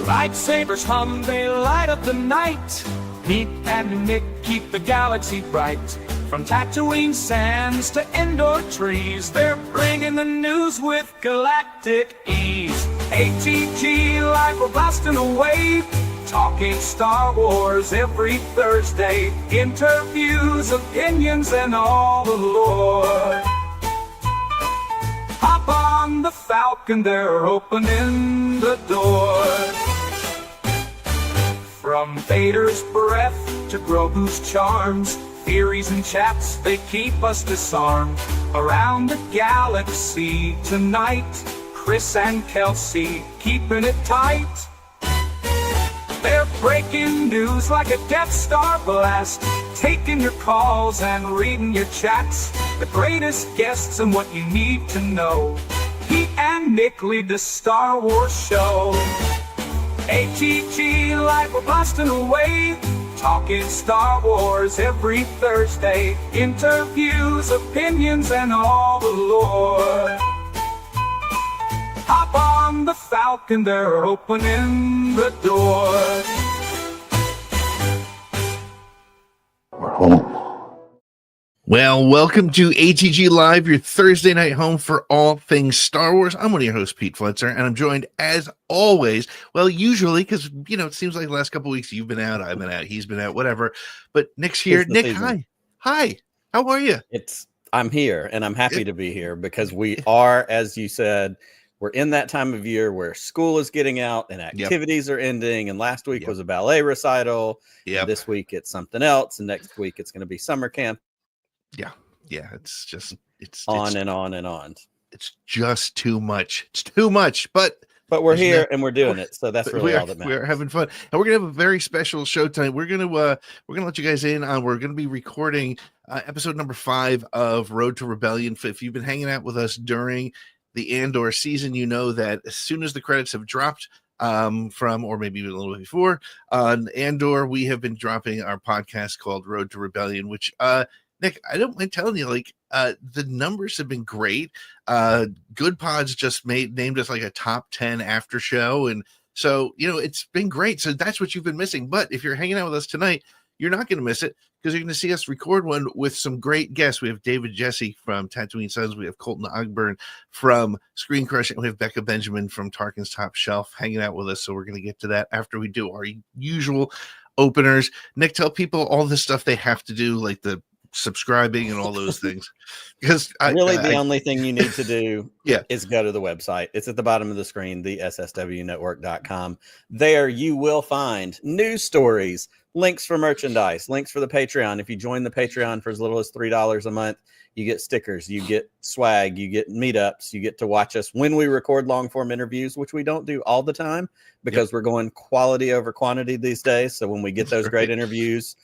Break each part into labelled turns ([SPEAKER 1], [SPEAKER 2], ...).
[SPEAKER 1] Lightsabers hum, they light up the night. Pete and Nick keep the galaxy bright. From Tatooine sands to Endor trees, they're bringing the news with galactic ease. ATGLive, we're blasting away, talking Star Wars every Thursday. Interviews, opinions, and all the lore. Hop on the Falcon, they're opening the door. From Vader's breath to Grogu's charms, theories and chats, they keep us disarmed. Around the galaxy tonight, Chris and Kelsey keeping it tight. They're breaking news like a Death Star blast, taking your calls and reading your chats. The greatest guests and what you need to know. Pete and Nick lead the Star Wars show. ATGLive, we're blasting away, talking Star Wars every Thursday. Interviews, opinions, and all the lore. Hop on the Falcon, they're opening the door.
[SPEAKER 2] We're home. Well, welcome to ATG Live, your Thursday night home for all things Star Wars. I'm one of your hosts, Pete Fletzer, and I'm joined, as always, well, usually, because, you know, it seems like the last couple of weeks you've been out, I've been out, he's been out, whatever, but Nick's here. Nick, season. Hi. How are you?
[SPEAKER 3] I'm here, and I'm happy to be here, because we are, as you said, we're in that time of year where school is getting out and activities are ending, and last week was a ballet recital, and this week it's something else, and next week it's going to be summer camp.
[SPEAKER 2] Yeah, it's
[SPEAKER 3] on and on and on.
[SPEAKER 2] It's just too much. It's too much, but
[SPEAKER 3] we're here and we're doing it, so that's really all that matters.
[SPEAKER 2] We're having fun, and we're gonna have a very special show tonight. We're gonna let you guys in on. We're gonna be recording episode number 5 of Road to Rebellion. If you've been hanging out with us during the Andor season, you know that as soon as the credits have dropped from, or maybe even a little bit before, on Andor, we have been dropping our podcast called Road to Rebellion, which Nick, I don't mind telling you, like, the numbers have been great. Good Pods just named us like a top 10 after show. And so, you know, it's been great. So that's what you've been missing. But if you're hanging out with us tonight, you're not going to miss it, because you're going to see us record one with some great guests. We have David Jesse from Tatooine Sons. We have Colton Ogburn from Screen Crush. And we have Becca Benjamin from Tarkin's Top Shelf hanging out with us. So we're going to get to that after we do our usual openers. Nick, tell people all the stuff they have to do, like the subscribing and all those things, because
[SPEAKER 3] the only thing you need to do is go to the website. It's at the bottom of the screen, the sswnetwork.com. There you will find news stories, links for merchandise, links for the Patreon. If you join the Patreon for as little as $3 a month, you get stickers, you get swag, you get meetups, you get to watch us when we record long form interviews, which we don't do all the time because we're going quality over quantity these days. So when we get those great interviews,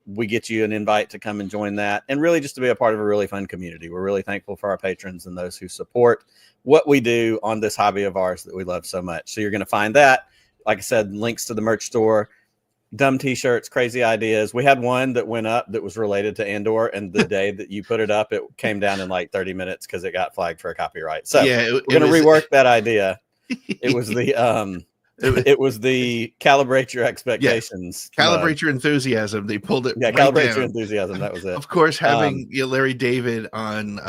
[SPEAKER 3] we get you an invite to come and join that, and really just to be a part of a really fun community. We're really thankful for our patrons and those who support what we do on this hobby of ours that we love so much. So you're going to find that, like I said, links to the merch store, dumb t-shirts, crazy ideas. We had one that went up that was related to Andor, and the day that you put it up, it came down in like 30 minutes because it got flagged for a copyright. So we're going to rework that idea. It was the it was the calibrate your expectations.
[SPEAKER 2] Calibrate your enthusiasm. They pulled it.
[SPEAKER 3] Yeah, calibrate your enthusiasm. That was it.
[SPEAKER 2] Of course, having Larry David on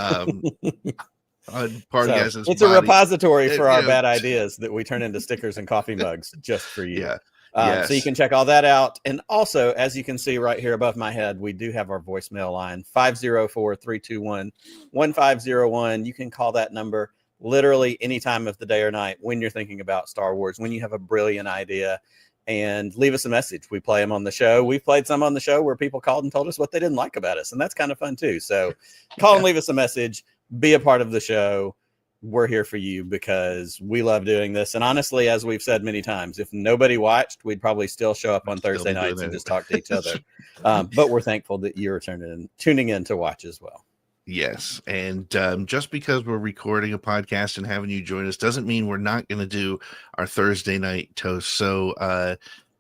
[SPEAKER 2] part of
[SPEAKER 3] it's a repository for our bad ideas that we turn into stickers and coffee mugs just for you. So you can check all that out. And also, as you can see right here above my head, we do have our voicemail line, 504-321-1501. You can call that number literally any time of the day or night when you're thinking about Star Wars, when you have a brilliant idea, and leave us a message. We play them on the show. We've played some on the show where people called and told us what they didn't like about us, and that's kind of fun too. So call and leave us a message, be a part of the show. We're here for you because we love doing this. And honestly, as we've said many times, if nobody watched, we'd probably still show up on Thursday nights and just talk to each other. But we're thankful that you're tuning in to watch as well.
[SPEAKER 2] Yes. And just because we're recording a podcast and having you join us doesn't mean we're not going to do our Thursday night toast. So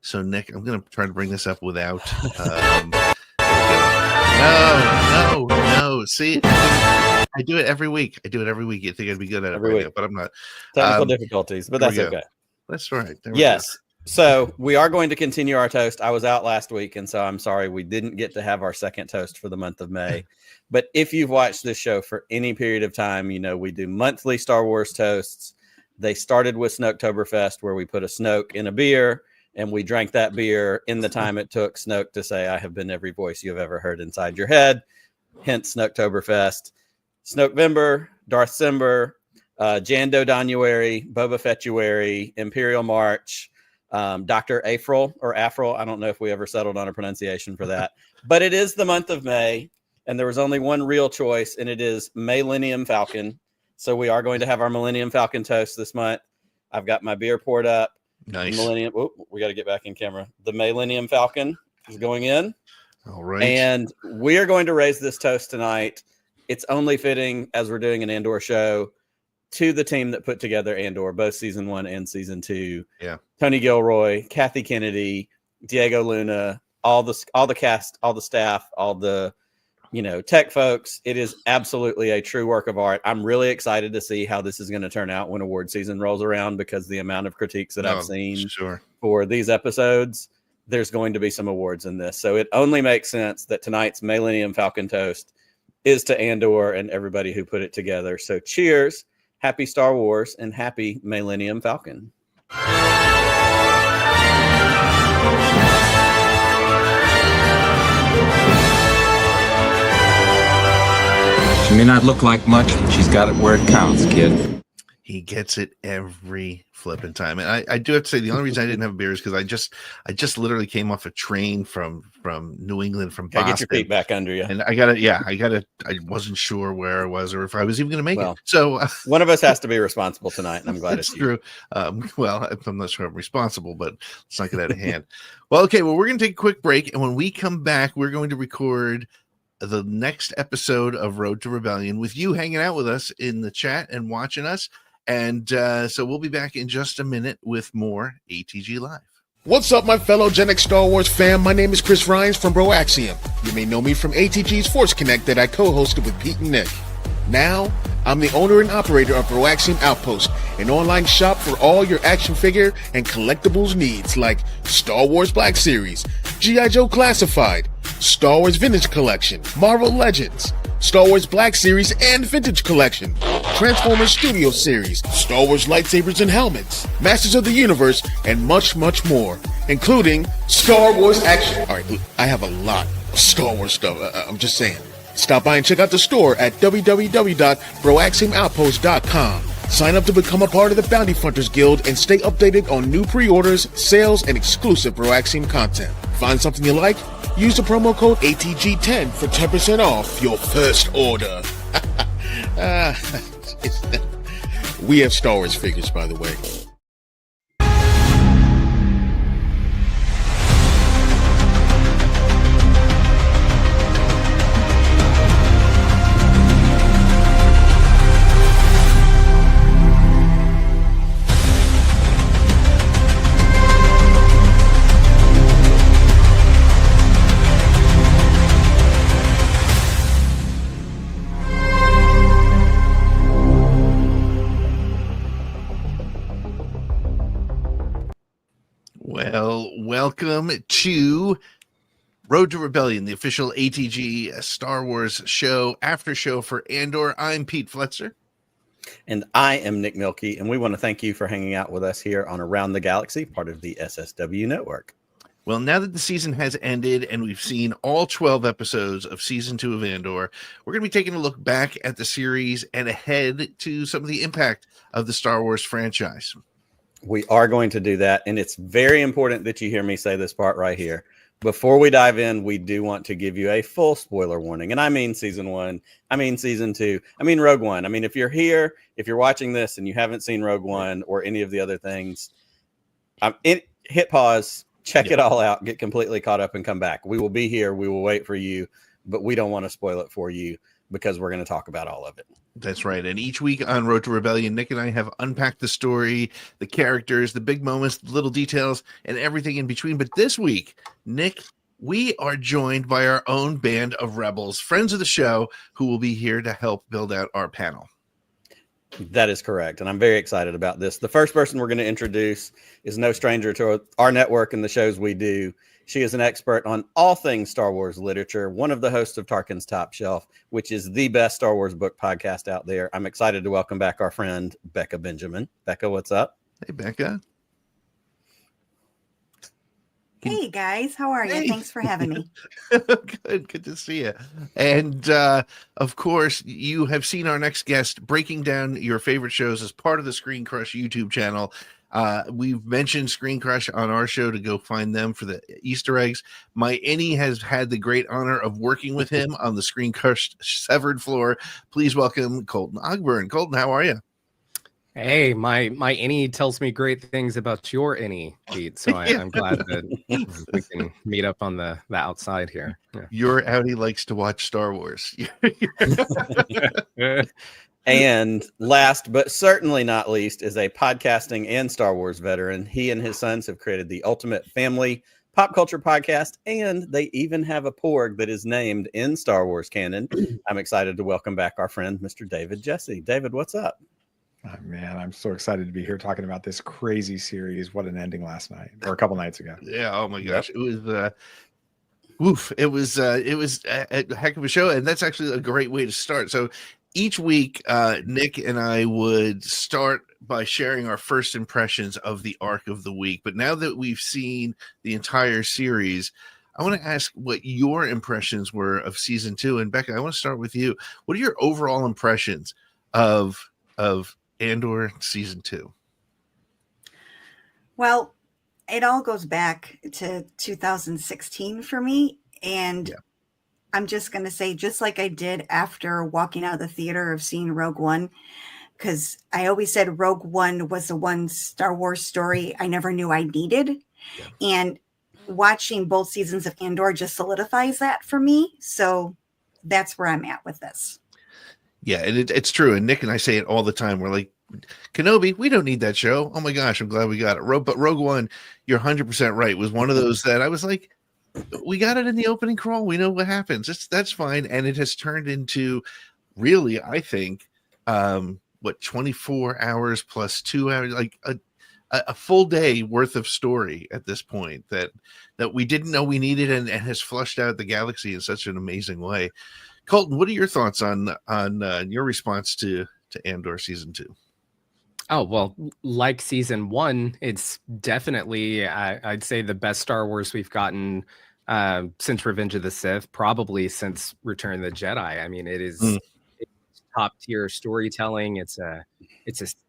[SPEAKER 2] So Nick, I'm going to try to bring this up without. No. See, I do it every week. You think I'd be good at it right now, but I'm not.
[SPEAKER 3] Technical difficulties, but that's okay.
[SPEAKER 2] That's right.
[SPEAKER 3] Yes. So we are going to continue our toast. I was out last week, and so I'm sorry we didn't get to have our second toast for the month of May. But if you've watched this show for any period of time, you know we do monthly Star Wars toasts. They started with Snoketoberfest, where we put a Snoke in a beer, and we drank that beer in the time it took Snoke to say, "I have been every voice you have ever heard inside your head." Hence Snoketoberfest. Snokevember, Darthcember, Jando Danuary, Boba Fettuary, Imperial March, Dr. April or Afril. I don't know if we ever settled on a pronunciation for that, but it is the month of May, and there was only one real choice, and it is Millennium Falcon. So we are going to have our Millennium Falcon toast this month. I've got my beer poured up.
[SPEAKER 2] Nice.
[SPEAKER 3] We got to get back in camera. The Millennium Falcon is going in.
[SPEAKER 2] All right.
[SPEAKER 3] And we are going to raise this toast tonight. It's only fitting, as we're doing an Andor show, to the team that put together Andor, both season 1 and season 2.
[SPEAKER 2] Yeah.
[SPEAKER 3] Tony Gilroy, Kathy Kennedy, Diego Luna, all the cast, all the staff, all the tech folks. It is absolutely a true work of art. I'm really excited to see how this is going to turn out when award season rolls around, because the amount of critiques that I've seen for these episodes, there's going to be some awards in this. So it only makes sense that tonight's Millennium Falcon toast is to Andor and everybody who put it together. So cheers, happy Star Wars, and happy Millennium Falcon.
[SPEAKER 4] She may not look like much, but she's got it where it counts, kid.
[SPEAKER 2] He gets it every flipping time. And I do have to say, the only reason I didn't have a beer is because I just literally came off a train from New England, from Boston.
[SPEAKER 3] Get your feet back under you.
[SPEAKER 2] And I wasn't sure where I was or if I was even going to make it. So
[SPEAKER 3] one of us has to be responsible tonight, and I'm glad it's
[SPEAKER 2] true. Well, I'm not sure I'm responsible, but let's not get out of hand. Well, okay. Well, we're going to take a quick break. And when we come back, we're going to record the next episode of Road to Rebellion with you hanging out with us in the chat and watching us. And so we'll be back in just a minute with more ATG Live.
[SPEAKER 5] What's up, my fellow Gen X Star Wars fam? My name is Chris Rhines from Broaxium. You may know me from ATG's Force Connect that I co-hosted with Pete and Nick. Now, I'm the owner and operator of Broaxium Outpost, an online shop for all your action figure and collectibles needs like Star Wars Black Series, G.I. Joe Classified, Star Wars Vintage Collection, Marvel Legends, Star Wars Black Series and Vintage Collection, Transformers Studio Series, Star Wars lightsabers and helmets, Masters of the Universe, and much, much more, including Star Wars action. All right, I have a lot of Star Wars stuff. I'm just saying. Stop by and check out the store at www.broaxiumoutpost.com. Sign up to become a part of the Bounty Hunters Guild and stay updated on new pre-orders, sales, and exclusive Broaxium content. Find something you like? Use the promo code ATG10 for 10% off your first order. We have Star Wars figures, by the way.
[SPEAKER 2] Well, welcome to Road to Rebellion, the official ATG Star Wars show, after show for Andor. I'm Pete Fletzer.
[SPEAKER 3] And I am Nick Mielke, and we want to thank you for hanging out with us here on Around the Galaxy, part of the SSW network.
[SPEAKER 2] Well, now that the season has ended and we've seen all 12 episodes of season 2 of Andor, we're going to be taking a look back at the series and ahead to some of the impact of the Star Wars franchise.
[SPEAKER 3] We are going to do that, and it's very important that you hear me say this part right here. Before we dive in, we do want to give you a full spoiler warning, and I mean season 1, I mean season 2, I mean Rogue One. I mean, if you're here, if you're watching this and you haven't seen Rogue One or any of the other things, hit pause, check it all out, get completely caught up, and come back. We will be here. We will wait for you, but we don't want to spoil it for you because we're going to talk about all of it.
[SPEAKER 2] That's right. And each week on Road to Rebellion, Nick and I have unpacked the story, the characters, the big moments, the little details, and everything in between. But this week, Nick, we are joined by our own band of rebels, friends of the show, who will be here to help build out our panel.
[SPEAKER 3] That is correct. And I'm very excited about this. The first person we're going to introduce is no stranger to our network and the shows we do. She is an expert on all things Star Wars literature, one of the hosts of Tarkin's Top Shelf, which is the best Star Wars book podcast out there. I'm excited to welcome back our friend, Becca Benjamin. Becca, what's up?
[SPEAKER 2] Hey, Becca.
[SPEAKER 6] Hey, guys. How are you?
[SPEAKER 2] Hey.
[SPEAKER 6] Thanks for having me.
[SPEAKER 2] Good to see you. And, of course, you have seen our next guest breaking down your favorite shows as part of the Screen Crush YouTube channel. We've mentioned Screen Crush on our show to go find them for the Easter eggs. My Innie has had the great honor of working with him on the Screen Crush severed floor. Please welcome Colton Ogburn. Colton, how are you?
[SPEAKER 7] Hey, my Innie tells me great things about your Innie, Pete. So I'm glad that we can meet up on the outside here. Yeah.
[SPEAKER 2] Your outie likes to watch Star Wars.
[SPEAKER 3] And last, but certainly not least, is a podcasting and Star Wars veteran. He and his sons have created the ultimate family pop culture podcast, and they even have a porg that is named in Star Wars canon. I'm excited to welcome back our friend, Mr. David Jesse. David, what's up?
[SPEAKER 8] Oh, man, I'm so excited to be here talking about this crazy series. What an ending last night or a couple nights ago.
[SPEAKER 2] Yeah. Oh my gosh. It was, it was a heck of a show. And that's actually a great way to start. So each week, Nick and I would start by sharing our first impressions of the arc of the week. But now that we've seen the entire series, I want to ask what your impressions were of season 2. And Becca, I want to start with you. What are your overall impressions of Andor season 2?
[SPEAKER 6] Well, it all goes back to 2016 for me. And I'm just going to say, just like I did after walking out of the theater of seeing Rogue One, because I always said Rogue One was the one Star Wars story I never knew I needed. Yeah. And watching both seasons of Andor just solidifies that for me. So that's where I'm at with this.
[SPEAKER 2] Yeah, and it's true. And Nick and I say it all the time. We're like, Kenobi, we don't need that show. Oh my gosh, I'm glad we got it. But Rogue One, you're 100% right, was one of those that I was like, we got it in the opening crawl. We know what happens. That's fine. And it has turned into really, I think, 24 hours plus 2 hours, like a full day worth of story at this point that we didn't know we needed and has flushed out the galaxy in such an amazing way. Colton, what are your thoughts on your response to Andor season 2?
[SPEAKER 7] Oh, well, like season 1, it's definitely, I'd say, the best Star Wars we've gotten since Revenge of the Sith, probably since Return of the Jedi. I mean, it's top tier storytelling. It's a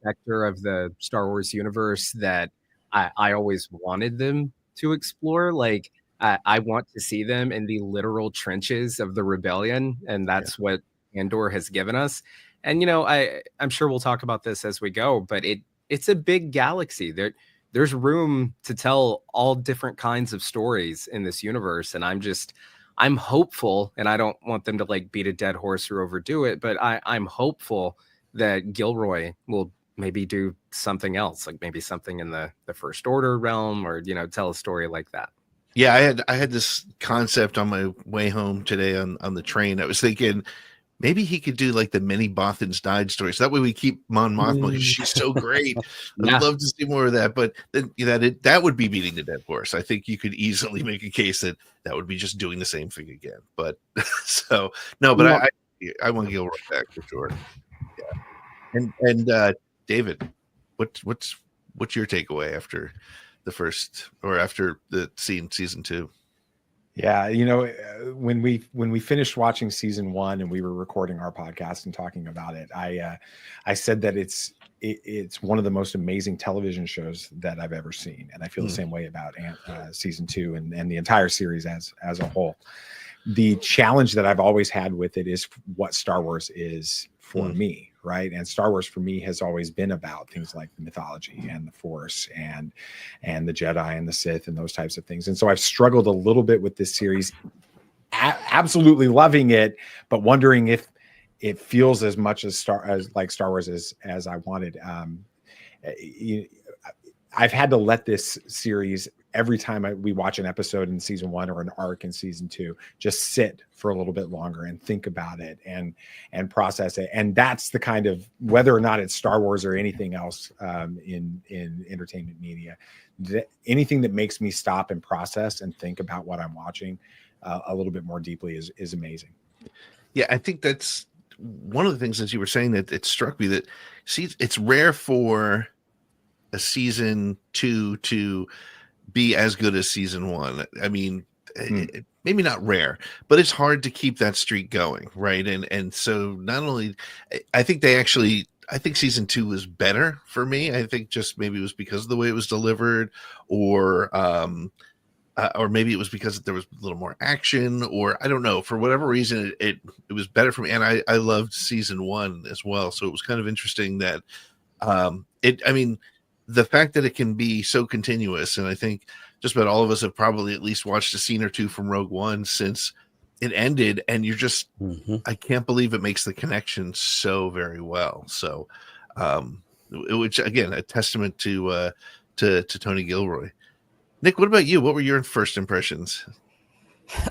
[SPEAKER 7] sector of the Star Wars universe that I always wanted them to explore. Like, I want to see them in the literal trenches of the rebellion, and that's what Andor has given us. And, you know, I'm sure we'll talk about this as we go, but it's a big galaxy. There's room to tell all different kinds of stories in this universe. And I'm hopeful, and I don't want them to like beat a dead horse or overdo it, but I'm hopeful that Gilroy will maybe do something else, like maybe something in the First Order realm, or, you know, tell a story like that.
[SPEAKER 2] Yeah, I had this concept on my way home today on the train. I was thinking maybe he could do like the many Bothans died stories. That way we keep Mon Mothma because she's so great. I'd love to see more of that. But then that would be beating the dead horse. I think you could easily make a case that would be just doing the same thing again. But so no, but I want to go right back for sure. Yeah. And David, what's your takeaway after the first or after the season 2?
[SPEAKER 8] Yeah, you know, when we finished watching season 1 and we were recording our podcast and talking about it, I said that it's one of the most amazing television shows that I've ever seen, and I feel the same way about season 2 and the entire series as a whole. The challenge that I've always had with it is what Star Wars is for me, right? And Star Wars for me has always been about things like the mythology and the Force and the Jedi and the Sith and those types of things. And so I've struggled a little bit with this series, absolutely loving it, but wondering it feels as much as Star Wars as I wanted. I've had to let this series, every time we watch an episode in season 1 or an arc in season 2, just sit for a little bit longer and think about it and process it. And that's the kind of, whether or not it's Star Wars or anything else in entertainment media, anything that makes me stop and process and think about what I'm watching a little bit more deeply is amazing.
[SPEAKER 2] Yeah, I think that's one of the things, as you were saying, that it struck me that, see, it's rare for a season 2 to be as good as season 1. I mean, maybe not rare, but it's hard to keep that streak going, right? And so not only, I think season 2 was better for me. I think just maybe it was because of the way it was delivered, or maybe it was because there was a little more action, or I don't know, for whatever reason, it was better for me. And I loved season 1 as well. So it was kind of interesting that the fact that it can be so continuous, and I think just about all of us have probably at least watched a scene or two from Rogue One since it ended, and you're just, I can't believe it makes the connection so very well. So, which again, a testament to Tony Gilroy. Nick, what about you? What were your first impressions?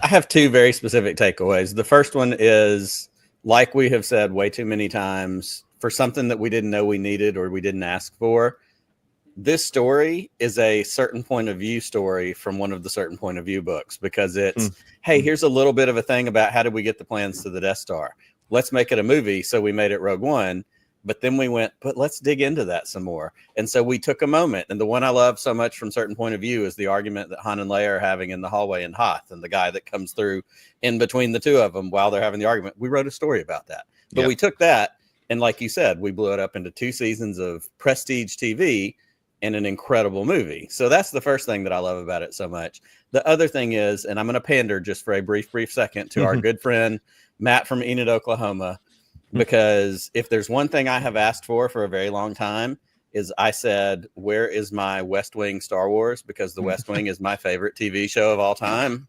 [SPEAKER 3] I have 2 very specific takeaways. The first one is, like we have said way too many times, for something that we didn't know we needed or we didn't ask for, this story is a certain point of view story from one of the certain point of view books, because it's, hey, here's a little bit of a thing about how did we get the plans to the Death Star. Let's make it a movie. So we made it Rogue One, but then we went, but let's dig into that some more. And so we took a moment. And the one I love so much from certain point of view is the argument that Han and Leia are having in the hallway in Hoth, and the guy that comes through in between the two of them while they're having the argument. We wrote a story about that, but we took that, and like you said, we blew it up into 2 seasons of prestige TV and an incredible movie. So that's the first thing that I love about it so much. The other thing is, and I'm going to pander just for a brief second to our good friend Matt from Enid, Oklahoma, because if there's one thing I have asked for a very long time, is I said, where is my West Wing Star Wars? Because the West Wing is my favorite TV show of all time.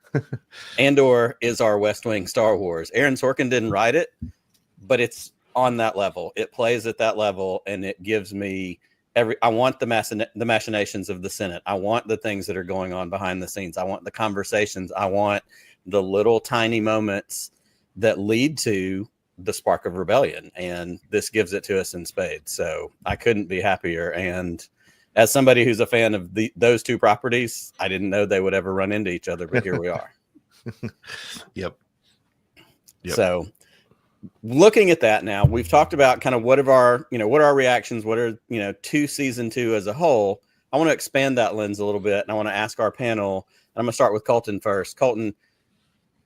[SPEAKER 3] Andor is our West Wing Star Wars. Aaron Sorkin didn't write it, but it's on that level. It plays at that level, and it gives me I want the machinations of the Senate. I want the things that are going on behind the scenes. I want the conversations. I want the little tiny moments that lead to the spark of rebellion. And this gives it to us in spades. So I couldn't be happier. And as somebody who's a fan of those 2 properties, I didn't know they would ever run into each other, but here we are.
[SPEAKER 2] Yep.
[SPEAKER 3] So looking at that now, we've talked about kind of what are our reactions, what are, to season 2 as a whole. I want to expand that lens a little bit, and I want to ask our panel, and I'm going to start with Colton first. Colton,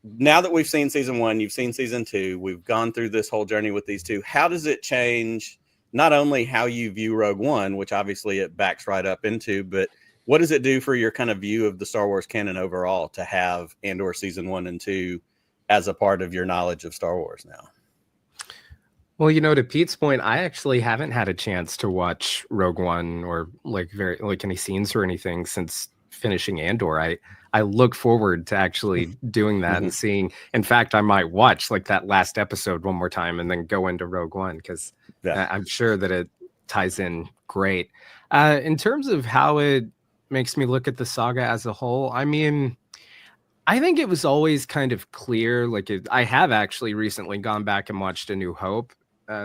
[SPEAKER 3] now that we've seen season 1, you've seen season 2, we've gone through this whole journey with these 2. How does it change not only how you view Rogue One, which obviously it backs right up into, but what does it do for your kind of view of the Star Wars canon overall to have Andor season 1 and 2 as a part of your knowledge of Star Wars now?
[SPEAKER 7] Well, to Pete's point, I actually haven't had a chance to watch Rogue One or like any scenes or anything since finishing Andor. I look forward to actually doing that and seeing. In fact, I might watch like that last episode one more time and then go into Rogue One, because I'm sure that it ties in great. In terms of how it makes me look at the saga as a whole, I mean, I think it was always kind of clear. I have actually recently gone back and watched A New Hope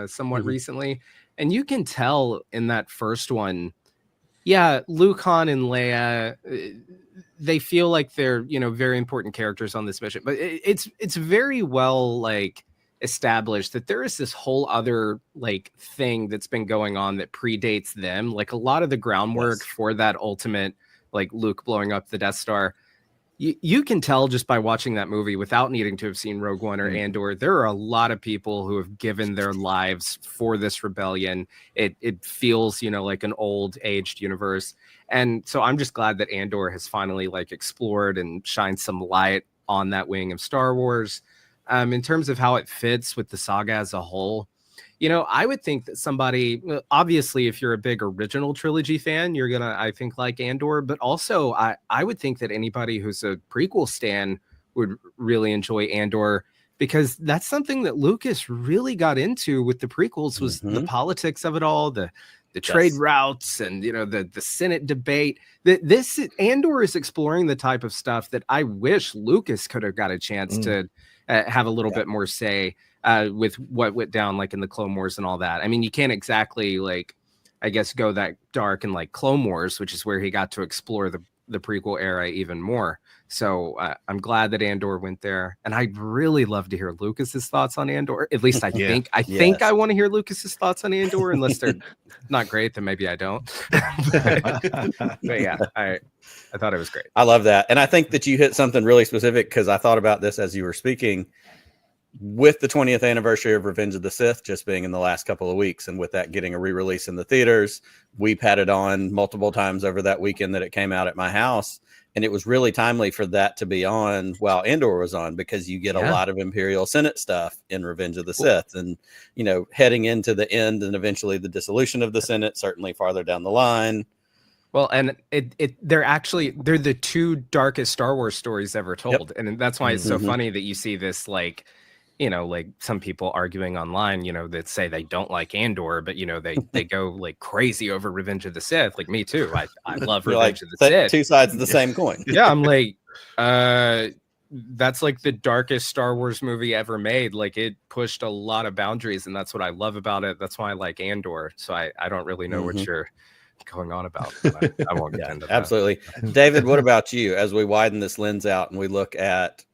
[SPEAKER 7] somewhat recently, and you can tell in that first one, Luke, Han, and Leia, they feel like they're very important characters on this mission, but it's very well established that there is this whole other thing that's been going on that predates them. Like a lot of the groundwork for that ultimate Luke blowing up the Death Star, you can tell just by watching that movie without needing to have seen Rogue One or Andor. There are a lot of people who have given their lives for this rebellion. It feels, like an old aged universe. And so I'm just glad that Andor has finally explored and shined some light on that wing of Star Wars. In terms of how it fits with the saga as a whole, I would think that somebody, obviously, if you're a big original trilogy fan, you're going to, I think, like Andor. But also, I would think that anybody who's a prequel stan would really enjoy Andor. because that's something that Lucas really got into with the prequels, was the politics of it all, the trade routes, and the Senate debate. This Andor is exploring the type of stuff that I wish Lucas could have got a chance to have a little bit more say with what went down, like in the Clone Wars and all that. I mean, you can't exactly, like, I guess, go that dark in like Clone Wars, which is where he got to explore the prequel era even more. So I'm glad that Andor went there, and I'd really love to hear Lucas's thoughts on Andor. At least I think I want to hear Lucas's thoughts on Andor, unless they're not great, then maybe I don't. But yeah, I thought it was great.
[SPEAKER 3] I love that, and I think that you hit something really specific, because I thought about this as you were speaking. With the 20th anniversary of Revenge of the Sith just being in the last couple of weeks, and with that getting a re-release in the theaters, we had it on multiple times over that weekend that it came out at my house. And it was really timely for that to be on while Andor was on, because you get a lot of Imperial Senate stuff in Revenge of the Sith, and, heading into the end and eventually the dissolution of the Senate, certainly farther down the line.
[SPEAKER 7] Well, and they're the two darkest Star Wars stories ever told. And that's why it's so funny that you see this, like, like some people arguing online, that say they don't like Andor, but they go like crazy over Revenge of the Sith. Like me too. I love Revenge of the Sith.
[SPEAKER 3] Two sides of the same coin.
[SPEAKER 7] Yeah, I'm like, that's like the darkest Star Wars movie ever made. Like, it pushed a lot of boundaries, and that's what I love about it. That's why I like Andor. So I don't really know what you're going on about. I won't get into that.
[SPEAKER 3] Absolutely. David, what about you? As we widen this lens out and we look at,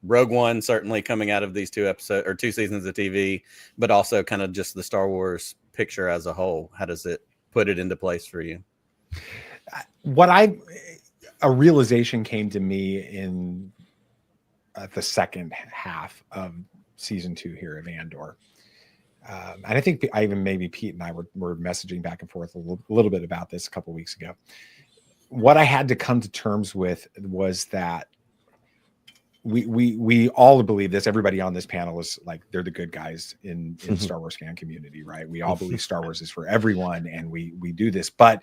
[SPEAKER 3] Rogue One certainly coming out of these two seasons of TV, but also kind of just the Star Wars picture as a whole. How does it put it into place for you?
[SPEAKER 8] A realization came to me in the second half of season 2 here of Andor. And I think maybe Pete and I were messaging back and forth a little bit about this a couple of weeks ago. What I had to come to terms with was that we all believe this. Everybody on this panel is like, they're the good guys in the Star Wars fan community, right? We all believe Star Wars is for everyone, and we do this, but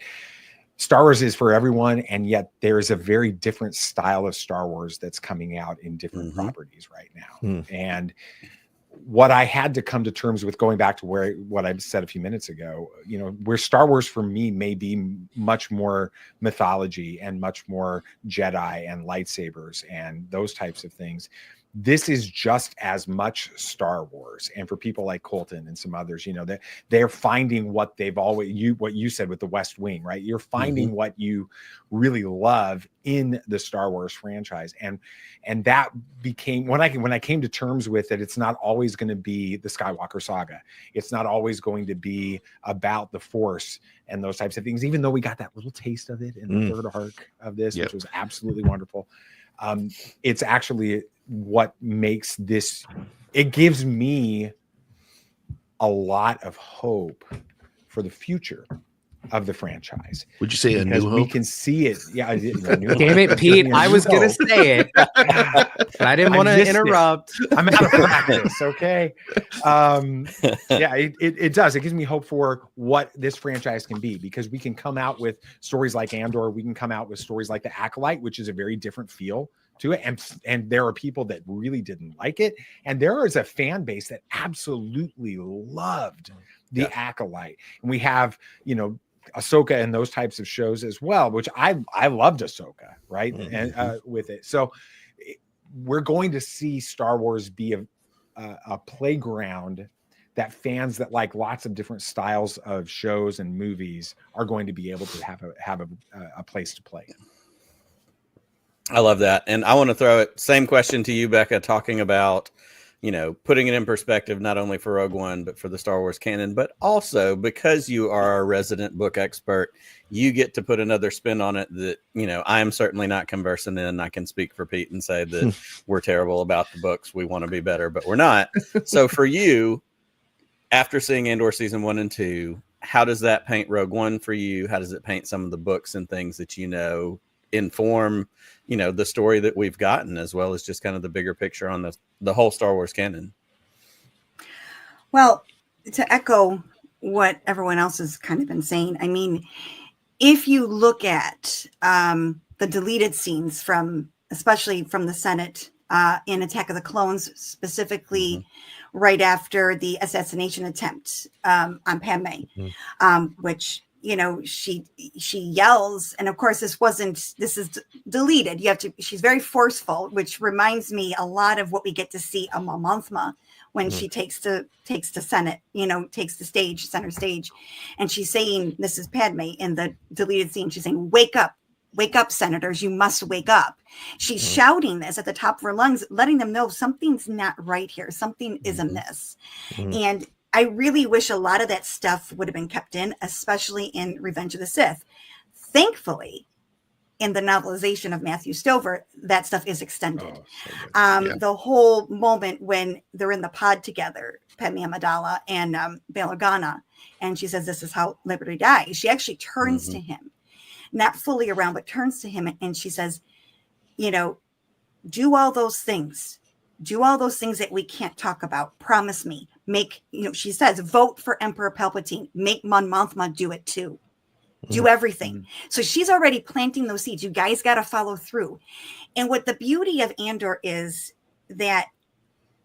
[SPEAKER 8] Star Wars is for everyone. And yet there is a very different style of Star Wars that's coming out in different properties right now. And what I had to come to terms with, going back to what I said a few minutes ago, where Star Wars for me may be much more mythology and much more Jedi and lightsabers and those types of things. This is just as much Star Wars. And for people like Colton and some others, that they're finding what they've always, what you said with the West Wing, right? You're finding what you really love in the Star Wars franchise. And that became, when I came to terms with it, it's not always going to be the Skywalker saga. It's not always going to be about the Force and those types of things, even though we got that little taste of it in the third arc of this, which was absolutely wonderful. It's actually what makes this, it gives me a lot of hope for the future of the franchise.
[SPEAKER 2] Would you say a new hope?
[SPEAKER 8] We can see it. Yeah.
[SPEAKER 7] Damn it, Pete. I was going to say it. I didn't want to interrupt.
[SPEAKER 8] I'm out of practice. Okay. Yeah, it does. It gives me hope for what this franchise can be, because we can come out with stories like Andor. We can come out with stories like The Acolyte, which is a very different feel to it. And there are people that really didn't like it. And there is a fan base that absolutely loved The Acolyte. And we have, Ahsoka and those types of shows as well, which I loved Ahsoka, right? And with it. So we're going to see Star Wars be a playground that fans that like lots of different styles of shows and movies are going to be able to have a place to play.
[SPEAKER 3] I love that. And I want to throw it, same question to you, Becca, talking about, putting it in perspective, not only for Rogue One, but for the Star Wars canon, but also because you are a resident book expert, you get to put another spin on it that, I am certainly not conversant in. I can speak for Pete and say that we're terrible about the books. We want to be better, but we're not. So for you, after seeing Andor season 1 and 2, how does that paint Rogue One for you? How does it paint some of the books and things that inform the story that we've gotten, as well as just kind of the bigger picture on the whole Star Wars canon?
[SPEAKER 6] Well, to echo what everyone else has kind of been saying, I mean, if you look at the deleted scenes especially from the Senate in Attack of the Clones, specifically right after the assassination attempt on Padme, which, you know, she yells, and of course this is deleted. She's very forceful, which reminds me a lot of what we get to see on Mon Mothma when she takes the Senate, you know, takes the stage, center stage, and she's saying, this is Padme in the deleted scene, she's saying, wake up, senators, you must wake up. She's shouting this at the top of her lungs, letting them know something's not right here, something is amiss. And I really wish a lot of that stuff would have been kept in, especially in Revenge of the Sith. Thankfully, in the novelization of Matthew Stover, that stuff is extended. The whole moment when they're in the pod together, Padme Amidala and Bail Organa, and she says, this is how liberty dies. She actually turns to him, not fully around, but turns to him, and she says, you know, do all those things that we can't talk about. Promise me. She says, vote for Emperor Palpatine. Make Mon Mothma do it too. Do everything. So she's already planting those seeds. You guys got to follow through. And what the beauty of Andor is that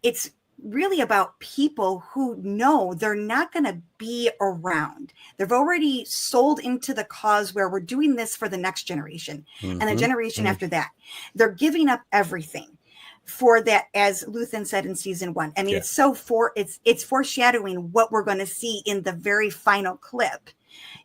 [SPEAKER 6] it's really about people who know they're not going to be around. They've already sold into the cause where we're doing this for the next generation and the generation after that. They're giving up everything for that, as Luthen said in season 1. I mean, it's foreshadowing what we're going to see in the very final clip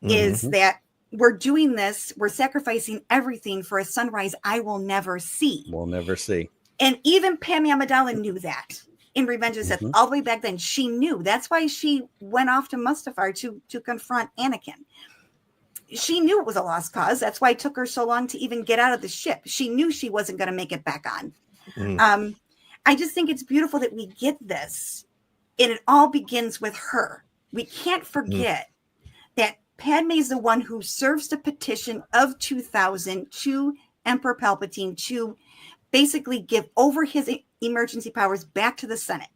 [SPEAKER 6] is that we're doing this, we're sacrificing everything for a sunrise I will never see.
[SPEAKER 3] We'll never see.
[SPEAKER 6] And even Padme Amidala knew that in Revenge of the Sith. All the way back then, she knew. That's why she went off to Mustafar to confront Anakin. She knew it was a lost cause. That's why it took her so long to even get out of the ship. She knew she wasn't going to make it back on. I just think it's beautiful that we get this, and it all begins with her. We can't forget that Padme is the one who serves the petition of 2000 to Emperor Palpatine to basically give over his emergency powers back to the Senate.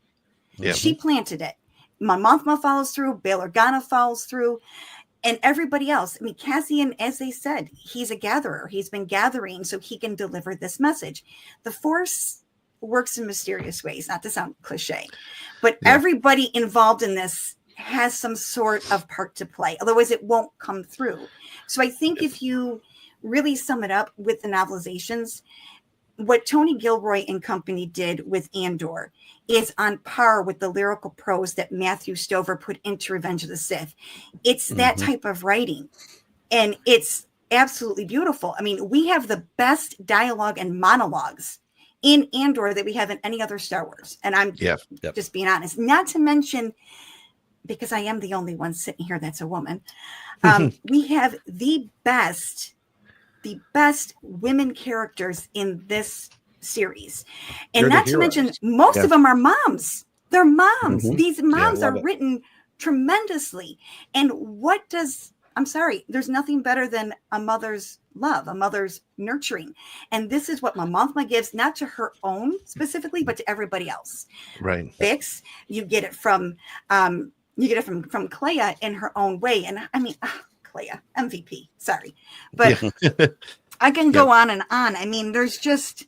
[SPEAKER 6] She planted it. Mon Mothma follows through, Bail Organa follows through, and everybody else. I mean, Cassian, as they said, he's a gatherer. He's been gathering so he can deliver this message. The Force works in mysterious ways, not to sound cliche, but everybody involved in this has some sort of part to play. Otherwise, it won't come through. So I think if you really sum it up with the novelizations, what Tony Gilroy and company did with Andor is on par with the lyrical prose that Matthew Stover put into Revenge of the Sith. It's that type of writing, and it's absolutely beautiful. I mean, we have the best dialogue and monologues in Andor that we have in any other Star Wars. And I'm just being honest, not to mention, because I am the only one sitting here that's a woman, we have the best women characters in this series. And
[SPEAKER 8] They're
[SPEAKER 6] not
[SPEAKER 8] the
[SPEAKER 6] to mention,
[SPEAKER 8] heroes.
[SPEAKER 6] most of them are moms. They're moms. These moms are written tremendously. And there's nothing better than a mother's love, a mother's nurturing. And this is what Mon Mothma gives, not to her own specifically, but to everybody else. Right. Bix, you get it from Clea in her own way. And I mean, Clea, MVP, sorry. But I can go on and on. I mean, there's just,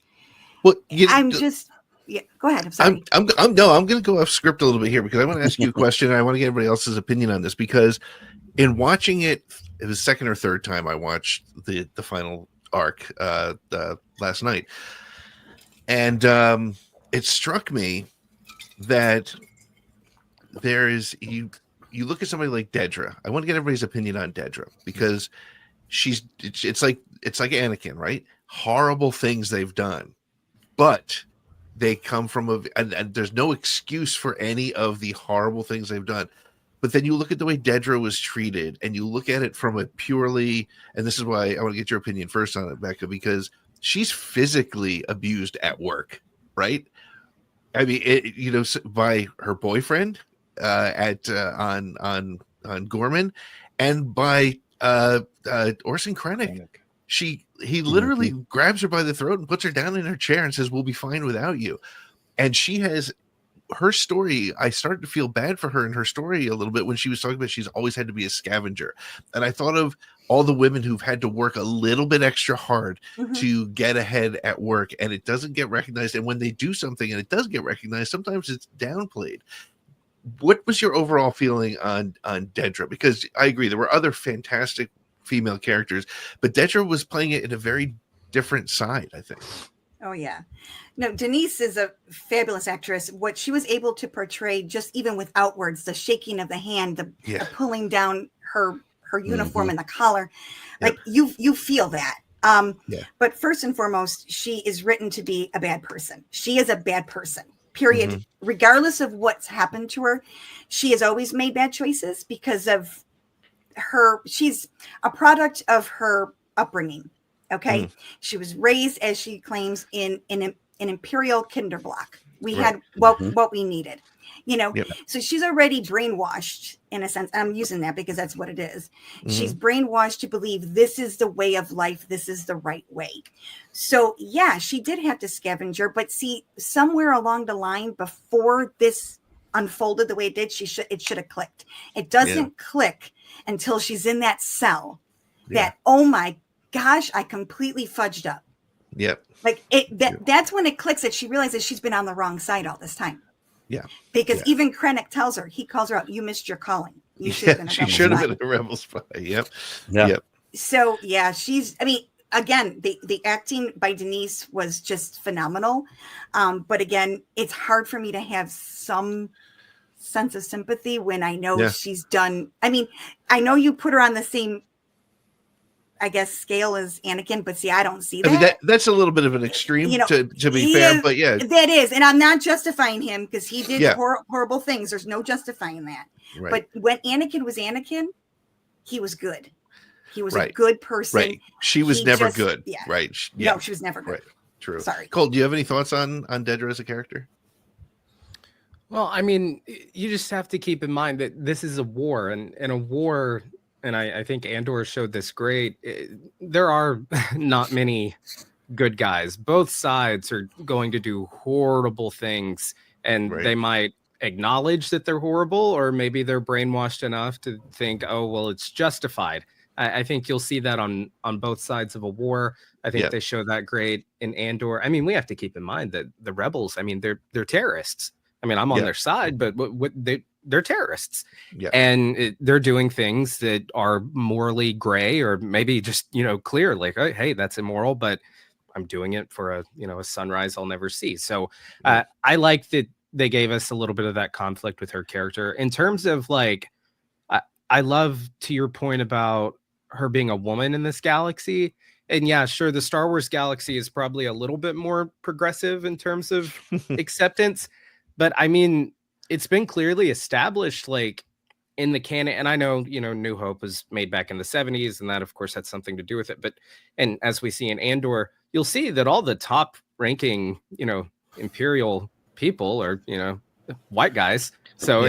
[SPEAKER 6] go ahead. I'm sorry.
[SPEAKER 2] I'm going to go off script a little bit here because I want to ask you a question. And I want to get everybody else's opinion on this, because in watching it was the second or third time I watched the final arc last night. And it struck me that there is, you look at somebody like Dedra. I want to get everybody's opinion on Dedra, because it's like Anakin, right? Horrible things they've done, but they come from and there's no excuse for any of the horrible things they've done. But then you look at the way Dedra was treated, and you look at it from a purely, and this is why I want to get your opinion first on it, Becca, because she's physically abused at work, right? I mean, by her boyfriend on Gorman, and by Orson Krennic. He literally grabs her by the throat and puts her down in her chair and says, "We'll be fine without you." And she has her story. I started to feel bad for her in her story a little bit when she was talking about she's always had to be a scavenger. And I thought of all the women who've had to work a little bit extra hard
[SPEAKER 6] Mhm.
[SPEAKER 2] to get ahead at work, and it doesn't get recognized. And when they do something and it does get recognized, sometimes it's downplayed. What was your overall feeling on Dedra? Because I agree, there were other fantastic female characters, but Dedra was playing it in a very different side, I think.
[SPEAKER 6] Oh yeah. No, Denise is a fabulous actress. What she was able to portray, just even without words, the shaking of the hand, the pulling down her uniform and the collar, like you feel that. But first and foremost, she is written to be a bad person. She is a bad person, period. Regardless of what's happened to her, she has always made bad choices because of she's a product of her upbringing. Okay. She was raised, as she claims, in an imperial kinderblock. We had what we needed, so she's already brainwashed in a sense. I'm using that because that's what it is. She's brainwashed to believe this is the way of life. This is the right way. So yeah, she did have to scavenge her, but see, somewhere along the line before this unfolded the way it did, it should have clicked. It doesn't click until she's in that cell that, oh my gosh, I completely fudged up.
[SPEAKER 2] Yep.
[SPEAKER 6] Like that's when it clicks that she realizes she's been on the wrong side all this time.
[SPEAKER 2] Yeah.
[SPEAKER 6] Because even Krennic tells her, he calls her out, you missed your calling. You should have been a
[SPEAKER 2] she should have been a rebel spy. Yep.
[SPEAKER 6] So yeah, again, the acting by Denise was just phenomenal. But again, it's hard for me to have some sense of sympathy when I know she's done. I mean, I know you put her on the same, I guess, scale as Anakin, but see, I don't see that.
[SPEAKER 2] I mean, that's a little bit of an extreme to be fair, but yeah.
[SPEAKER 6] That is, and I'm not justifying him because he did horrible things. There's no justifying that. Right. But when Anakin was Anakin, he was good. He was a good person.
[SPEAKER 2] Right. She was never good.
[SPEAKER 6] Yeah.
[SPEAKER 2] Right.
[SPEAKER 6] No, she was never good.
[SPEAKER 2] Right. True.
[SPEAKER 6] Sorry.
[SPEAKER 2] Cole, do you have any thoughts on Dedra as a character?
[SPEAKER 7] Well, I mean, you just have to keep in mind that this is a war, and a war, and I think Andor showed this great. There are not many good guys. Both sides are going to do horrible things, and they might acknowledge that they're horrible, or maybe they're brainwashed enough to think, oh, well, it's justified. I think you'll see that on both sides of a war. I think they show that great in Andor. I mean, we have to keep in mind that the rebels, I mean, they're terrorists. I mean, I'm on their side, but they're terrorists, and they're doing things that are morally gray, or maybe just clear, like, oh, hey, that's immoral, but I'm doing it for a sunrise I'll never see. So I like that they gave us a little bit of that conflict with her character. In terms of like, I love, to your point about her being a woman in this galaxy. And yeah, sure, the Star Wars galaxy is probably a little bit more progressive in terms of acceptance. But I mean, it's been clearly established, like, in the canon. And I know, New Hope was made back in the 70s, and that, of course, had something to do with it. But, and as we see in Andor, you'll see that all the top ranking, Imperial people are, white guys. So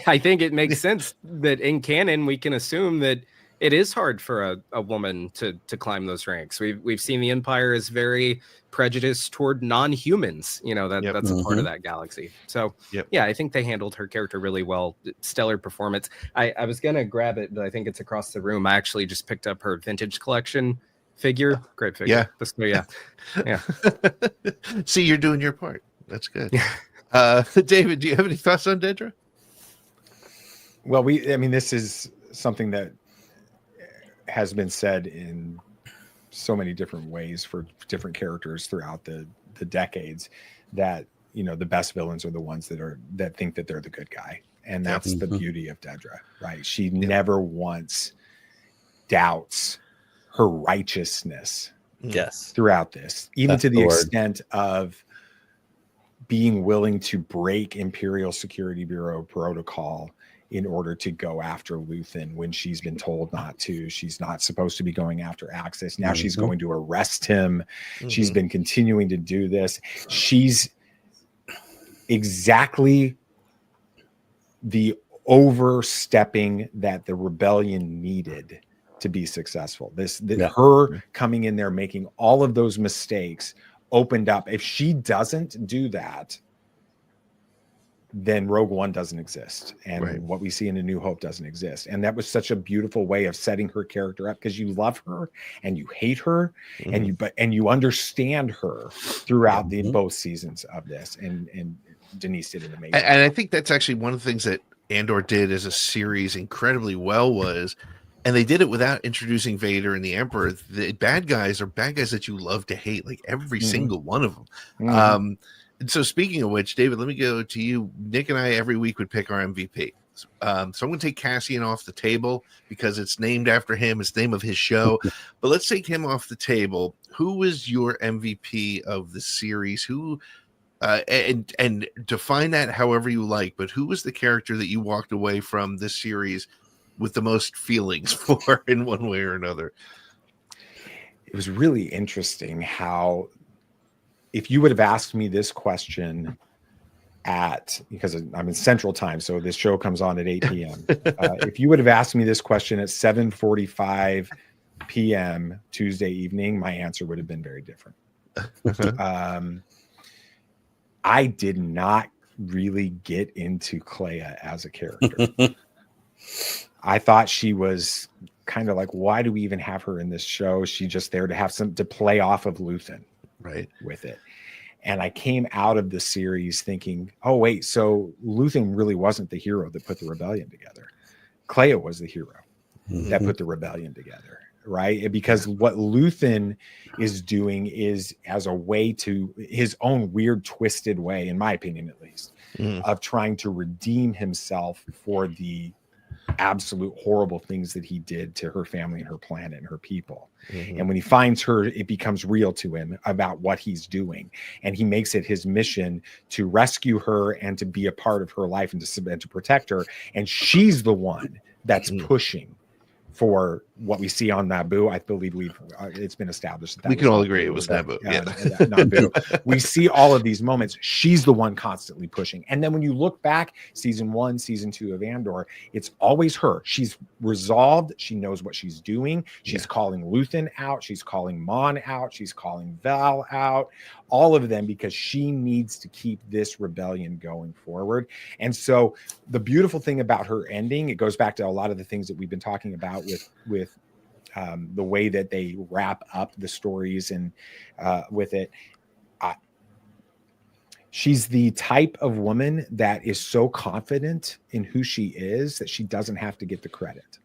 [SPEAKER 7] I think it makes sense that in canon, we can assume that it is hard for a woman to climb those ranks. We've seen the Empire is very prejudiced toward non-humans. That's a part of that galaxy. So yeah, I think they handled her character really well. Stellar performance. I was gonna grab it, but I think it's across the room. I actually just picked up her vintage collection figure. Great figure. Yeah.
[SPEAKER 2] See, you're doing your part. That's good. David, do you have any thoughts on Dedra?
[SPEAKER 8] Well, this is something that has been said in so many different ways for different characters throughout the decades, that the best villains are the ones that think that they're the good guy, and that's the beauty of Dedra, right? She never once doubts her righteousness throughout this, even to the extent of being willing to break Imperial Security Bureau protocol in order to go after Luthen when she's been told not to. She's not supposed to be going after Axis. Now she's going to arrest him. She's been continuing to do this. She's exactly the overstepping that the rebellion needed to be successful. Her coming in there, making all of those mistakes, opened up. If she doesn't do that, then Rogue One doesn't exist, and what we see in A New Hope doesn't exist. And that was such a beautiful way of setting her character up, because you love her and you hate her, and you understand her throughout the both seasons of this. And Denise did an amazing job.
[SPEAKER 2] And I think that's actually one of the things that Andor did as a series incredibly well was, and they did it without introducing Vader and the Emperor. The bad guys are bad guys that you love to hate, like every single one of them. And so speaking of which, David, let me go to you. Nick and I every week would pick our MVP. So I'm going to take Cassian off the table because it's named after him. It's the name of his show. But let's take him off the table. Who was your MVP of the series? Who and define that however you like, but who was the character that you walked away from this series with the most feelings for in one way or another?
[SPEAKER 8] It was really interesting how, if you would have asked me this question because I'm in Central Time, so this show comes on at 8 p.m. If you would have asked me this question at 7:45 p.m. Tuesday evening, my answer would have been very different. I did not really get into Clea as a character. I thought she was kind of like, why do we even have her in this show? She's just there to have some to play off of Luthen. With it. And I came out of the series thinking, oh wait, so Luthen really wasn't the hero that put the rebellion together. Clea was the hero that put the rebellion together, right? Because what Luthen is doing is, as a way to his own weird twisted way, in my opinion at least, of trying to redeem himself for the absolute horrible things that he did to her family and her planet and her people. And when he finds her, it becomes real to him about what he's doing, and he makes it his mission to rescue her and to be a part of her life and to protect her. And she's the one that's pushing for what we see on Naboo. I believe it's been established that
[SPEAKER 2] we can all agree it was Naboo.
[SPEAKER 8] Naboo. We see all of these moments. She's the one constantly pushing. And then when you look back, season 1, season 2 of Andor, it's always her. She's resolved. She knows what she's doing. She's calling Luthen out. She's calling Mon out. She's calling Val out. All of them, because she needs to keep this rebellion going forward. And so the beautiful thing about her ending, it goes back to a lot of the things that we've been talking about with the way that they wrap up the stories and with it. She's the type of woman that is so confident in who she is that she doesn't have to get the credit.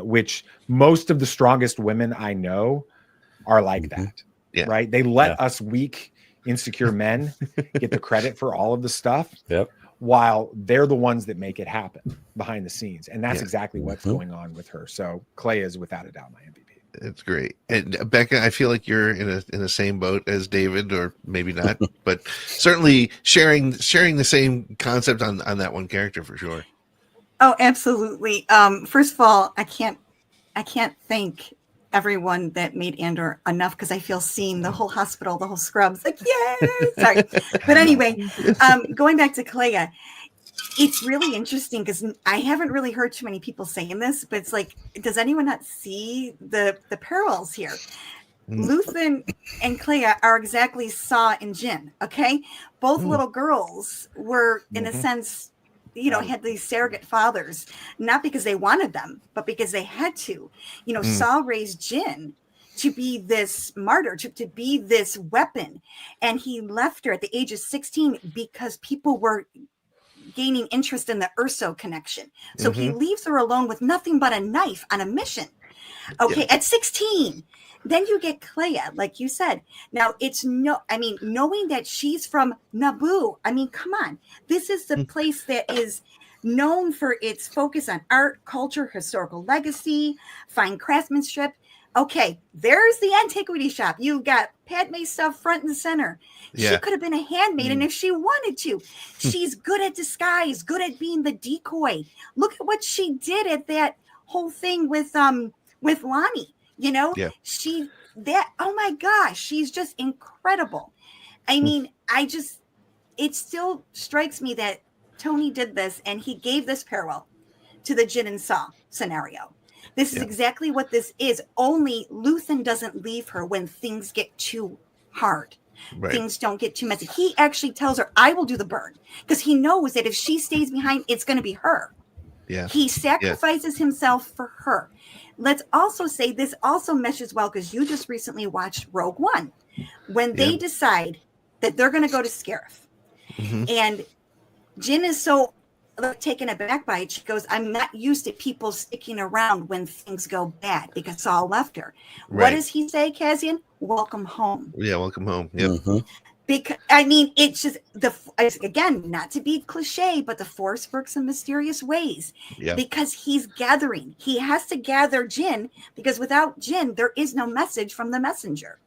[SPEAKER 8] Which most of the strongest women I know are like that. Right? They let us weak, insecure men get the credit for all of the stuff. While they're the ones that make it happen behind the scenes. And that's exactly what's going on with her. So Clea is without a doubt my MVP.
[SPEAKER 2] It's great. And Becca, I feel like you're in the same boat as David, or maybe not, but certainly sharing the same concept on that one character for sure.
[SPEAKER 6] Oh, absolutely. First of all, I can't thank everyone that made Andor enough, because I feel seen. The whole hospital, the whole scrubs, like, yeah, sorry. But anyway, going back to Clea, it's really interesting because I haven't really heard too many people saying this, but it's like, does anyone not see the parallels here? Luthen and Clea are exactly Saw and Jin, okay? Both little girls were, in a sense, had these surrogate fathers, not because they wanted them, but because they had to. Saw raised Jin to be this martyr, to be this weapon. And he left her at the age of 16 because people were gaining interest in the Urso connection. So he leaves her alone with nothing but a knife on a mission. Okay, at 16. Then you get Clea, like you said. Now knowing that she's from Naboo, come on. This is the place that is known for its focus on art, culture, historical legacy, fine craftsmanship. Okay, there's the antiquity shop. You got Padme stuff front and center. She could have been a handmaiden if she wanted to. She's good at disguise, good at being the decoy. Look at what she did at that whole thing with Lonnie. Oh my gosh, she's just incredible. It still strikes me that Tony did this and he gave this parallel to the Jin and Saw scenario. This is exactly what this is. Only Luthen doesn't leave her when things get too hard.
[SPEAKER 2] Right.
[SPEAKER 6] things don't get too messy. He actually tells her, I will do the burn, because he knows that if she stays behind, it's going to be her.
[SPEAKER 2] Yeah.
[SPEAKER 6] He sacrifices himself for her. Let's also say this also meshes well, because you just recently watched Rogue One. When they decide that they're going to go to Scarif, and Jin is so taken aback by it, she goes, I'm not used to people sticking around when things go bad, because Saul left her.
[SPEAKER 2] Right.
[SPEAKER 6] What does he say, Cassian? Welcome home.
[SPEAKER 2] Yeah, welcome home. Yep.
[SPEAKER 6] Because I mean, it's just again, not to be cliche, but the Force works in mysterious ways.
[SPEAKER 2] Yeah.
[SPEAKER 6] Because he's gathering. He has to gather Jin, because without Jin, there is no message from the messenger.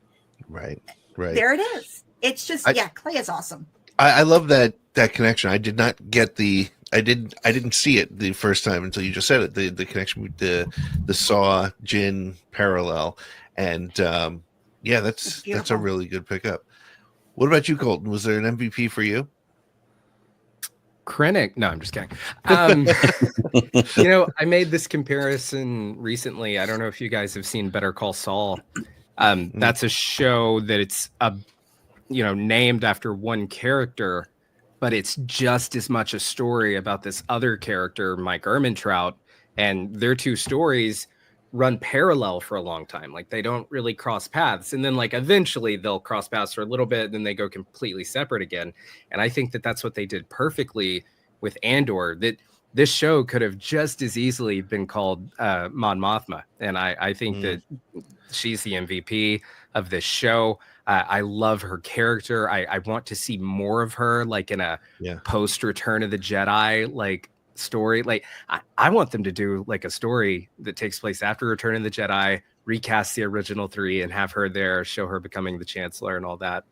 [SPEAKER 2] Right. Right.
[SPEAKER 6] There it is. It's just Clay is awesome.
[SPEAKER 2] I love that connection. I did not get I didn't see it the first time until you just said it. The connection with the Saw Jin parallel, and that's a really good pickup. What about you, Colton? Was there an MVP for you?
[SPEAKER 7] Krennic. No, I'm just kidding. I made this comparison recently. I don't know if you guys have seen Better Call Saul. That's a show that it's named after one character, but it's just as much a story about this other character, Mike Ehrmantraut, and their two stories run parallel for a long time. Like, they don't really cross paths, and then eventually they'll cross paths for a little bit, and then they go completely separate again. And I think that that's what they did perfectly with Andor. That this show could have just as easily been called Mon Mothma, and I think that she's the MVP of this show. I love her character. I want to see more of her, in a post Return of the Jedi story. I want them to do a story that takes place after Return of the Jedi, recast the original 3, and have her there, show her becoming the Chancellor and all that.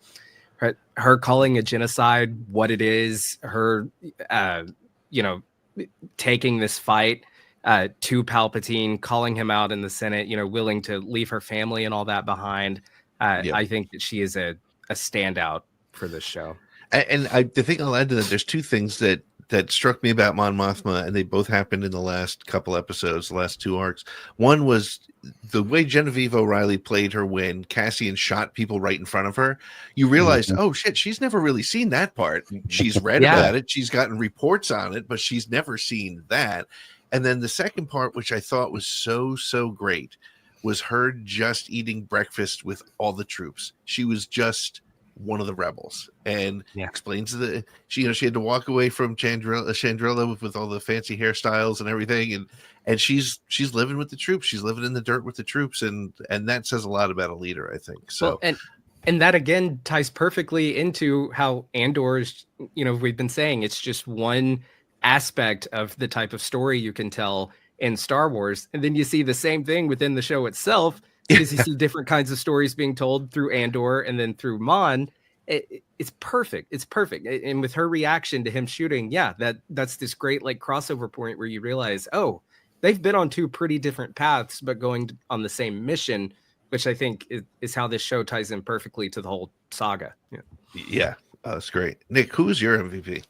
[SPEAKER 7] Her calling a genocide what it is, her taking this fight to Palpatine, calling him out in the Senate, willing to leave her family and all that behind. I think that she is a standout for this show.
[SPEAKER 2] And the thing I'll add to that, there's two things that struck me about Mon Mothma, and they both happened in the last couple episodes, the last 2 arcs. One was the way Genevieve O'Reilly played her when Cassian shot people right in front of her. You realized, oh shit, she's never really seen that part. She's read about it, she's gotten reports on it, but she's never seen that. And then the second part, which I thought was so great, was her just eating breakfast with all the troops. She was just one of the rebels, and explains that she had to walk away from Chandrilla with all the fancy hairstyles and everything, and she's living with the troops. She's living in the dirt with the troops, and that says a lot about a leader, I think. So,
[SPEAKER 7] well, and that again ties perfectly into how Andor's, we've been saying it's just one aspect of the type of story you can tell in Star Wars, and then you see the same thing within the show itself, because you see different kinds of stories being told through Andor and then through Mon. It's perfect. It's perfect. And with her reaction to him shooting, that's this great crossover point where you realize, oh, they've been on 2 pretty different paths, but going on the same mission, which I think is how this show ties in perfectly to the whole saga.
[SPEAKER 2] Yeah, that's great. Nick, who's your MVP?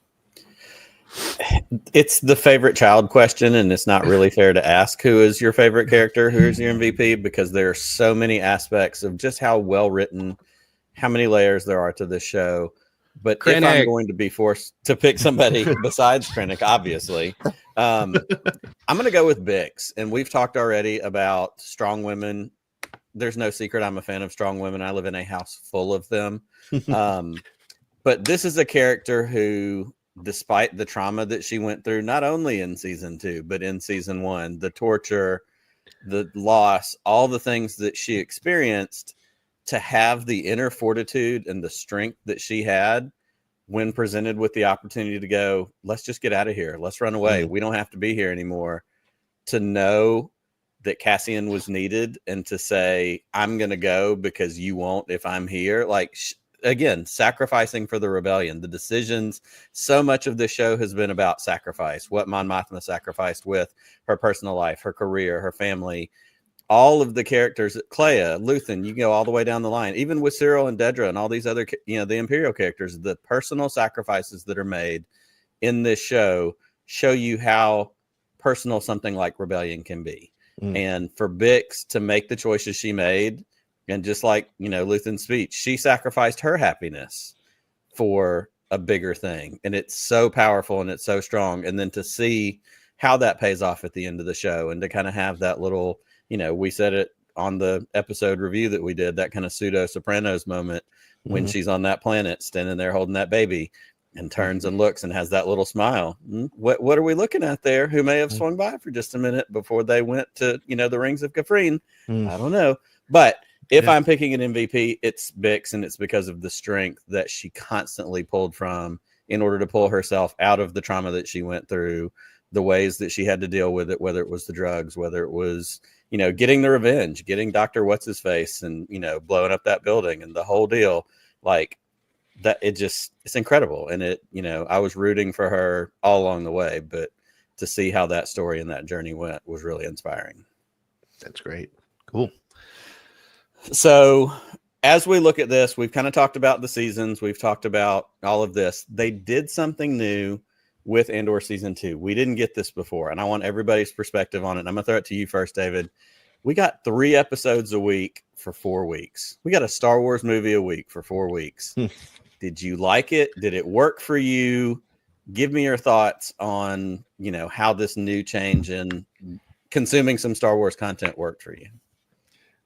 [SPEAKER 3] It's the favorite child question, and it's not really fair to ask who is your favorite character, who's your MVP, because there are so many aspects of just how well written, how many layers there are to this show. But Krennic. If I'm going to be forced to pick somebody besides Krennic, obviously, I'm going to go with Bix. And we've talked already about strong women. There's no secret I'm a fan of strong women. I live in a house full of them. But this is a character who, despite the trauma that she went through, not only in season 2, but in season 1, the torture, the loss, all the things that she experienced, to have the inner fortitude and the strength that she had when presented with the opportunity to go, let's just get out of here. Let's run away. We don't have to be here anymore. To know that Cassian was needed, and to say, I'm going to go because you won't if I'm here. Again, sacrificing for the rebellion, the decisions. So much of this show has been about sacrifice, what Mon Mothma sacrificed with her personal life, her career, her family, all of the characters, Clea, Luthen, you can go all the way down the line, even with Cyril and Dedra and all these other, the Imperial characters, the personal sacrifices that are made in this show you how personal something like rebellion can be. And for Bix to make the choices she made, And just like, Luthen's speech, she sacrificed her happiness for a bigger thing. And it's so powerful and it's so strong. And then to see how that pays off at the end of the show, and to kind of have that little, we said it on the episode review that we did, that kind of pseudo Sopranos moment when she's on that planet standing there holding that baby and turns and looks and has that little smile. What are we looking at there? Who may have swung by for just a minute before they went to, the Rings of Kafrine? I don't know. But if I'm picking an MVP, it's Bix, and it's because of the strength that she constantly pulled from in order to pull herself out of the trauma that she went through, the ways that she had to deal with it, whether it was the drugs, whether it was, getting the revenge, getting Dr. What's-His-Face and, blowing up that building and the whole deal. Like that, it's incredible. And I was rooting for her all along the way, but to see how that story and that journey went was really inspiring.
[SPEAKER 2] That's great. Cool.
[SPEAKER 3] So as we look at this, we've kind of talked about the seasons. We've talked about all of this. They did something new with Andor season 2. We didn't get this before, and I want everybody's perspective on it. I'm going to throw it to you first, David. We got 3 episodes a week for 4 weeks. We got a Star Wars movie a week for 4 weeks. Did you like it? Did it work for you? Give me your thoughts on, how this new change in consuming some Star Wars content worked for you.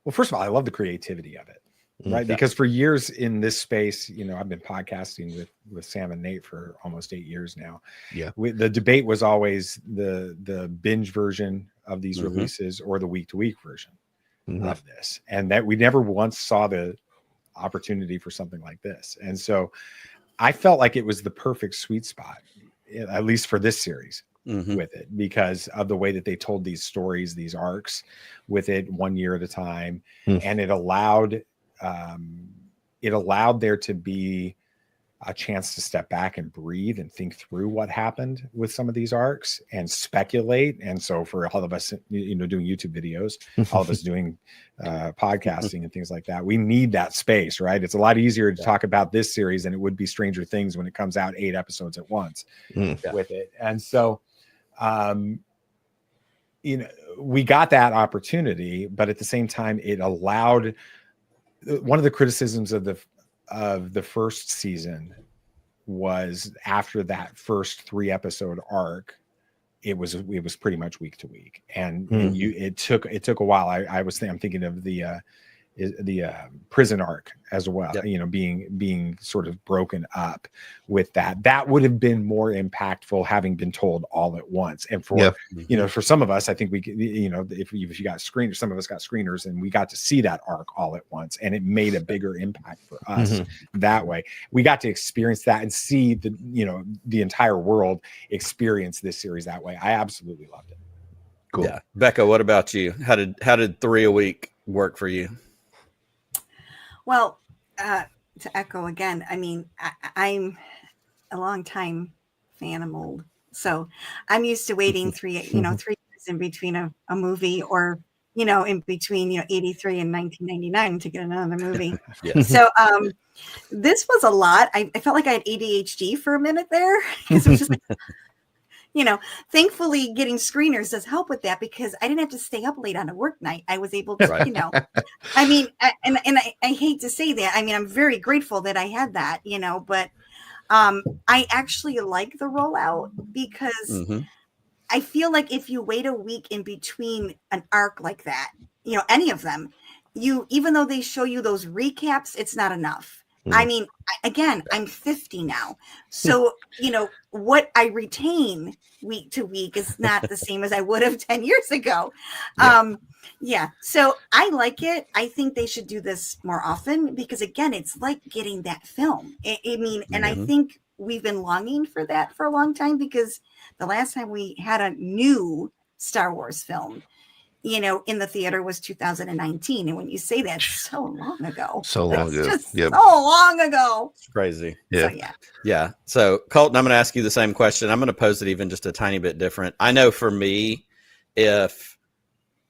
[SPEAKER 8] Well, first of all, I love the creativity of it, right? Because for years in this space, I've been podcasting with Sam and Nate for almost 8 years now.
[SPEAKER 2] Yeah.
[SPEAKER 8] The debate was always the binge version of these releases or the week-to-week version of this. And that we never once saw the opportunity for something like this. And so I felt like it was the perfect sweet spot, at least for this series. With it, because of the way that they told these stories, these arcs with it 1 year at a time. And it allowed there to be a chance to step back and breathe and think through what happened with some of these arcs and speculate. And so for all of us, doing YouTube videos, all of us doing podcasting and things like that, we need that space, right? It's a lot easier to talk about this series than it would be Stranger Things when it comes out 8 episodes at once with it. And so, we got that opportunity, but at the same time, it allowed. One of the criticisms of the first season was after that first 3 episode arc, it was pretty much week to week, and it took a while. I'm thinking of the prison arc as well, being sort of broken up with that would have been more impactful having been told all at once. And for for some of us, I think we if you got screeners, some of us got screeners, and we got to see that arc all at once, and it made a bigger impact for us that way. We got to experience that and see the entire world experience this series that way. I absolutely loved it.
[SPEAKER 2] Cool.
[SPEAKER 3] Yeah. Becca, what about you? How did 3 a week work for you?
[SPEAKER 6] Well, to echo again, I mean, I'm a long time fan. I'm old, so I'm used to waiting 3 years in between a movie, or in between 83 and 1999 to get another movie. So this was a lot. I felt like I had ADHD for a minute there, because it was just like, thankfully getting screeners does help with that, because I didn't have to stay up late on a work night. I was able to, I mean, and I hate to say that. I mean, I'm very grateful that I had that, but I actually like the rollout, because I feel like if you wait a week in between an arc like that, any of them, even though they show you those recaps, it's not enough. I mean, again, I'm 50 now. So, what I retain week to week is not the same as I would have 10 years ago. So I like it. I think they should do this more often, because again, it's like getting that film. And I think we've been longing for that for a long time, because the last time we had a new Star Wars film, in the theater was 2019. And when you say that, so long ago. So long ago.
[SPEAKER 3] It's crazy.
[SPEAKER 2] Yeah.
[SPEAKER 6] So,
[SPEAKER 3] yeah. So Colton, I'm going to ask you the same question. I'm going to pose it even just a tiny bit different. I know for me, if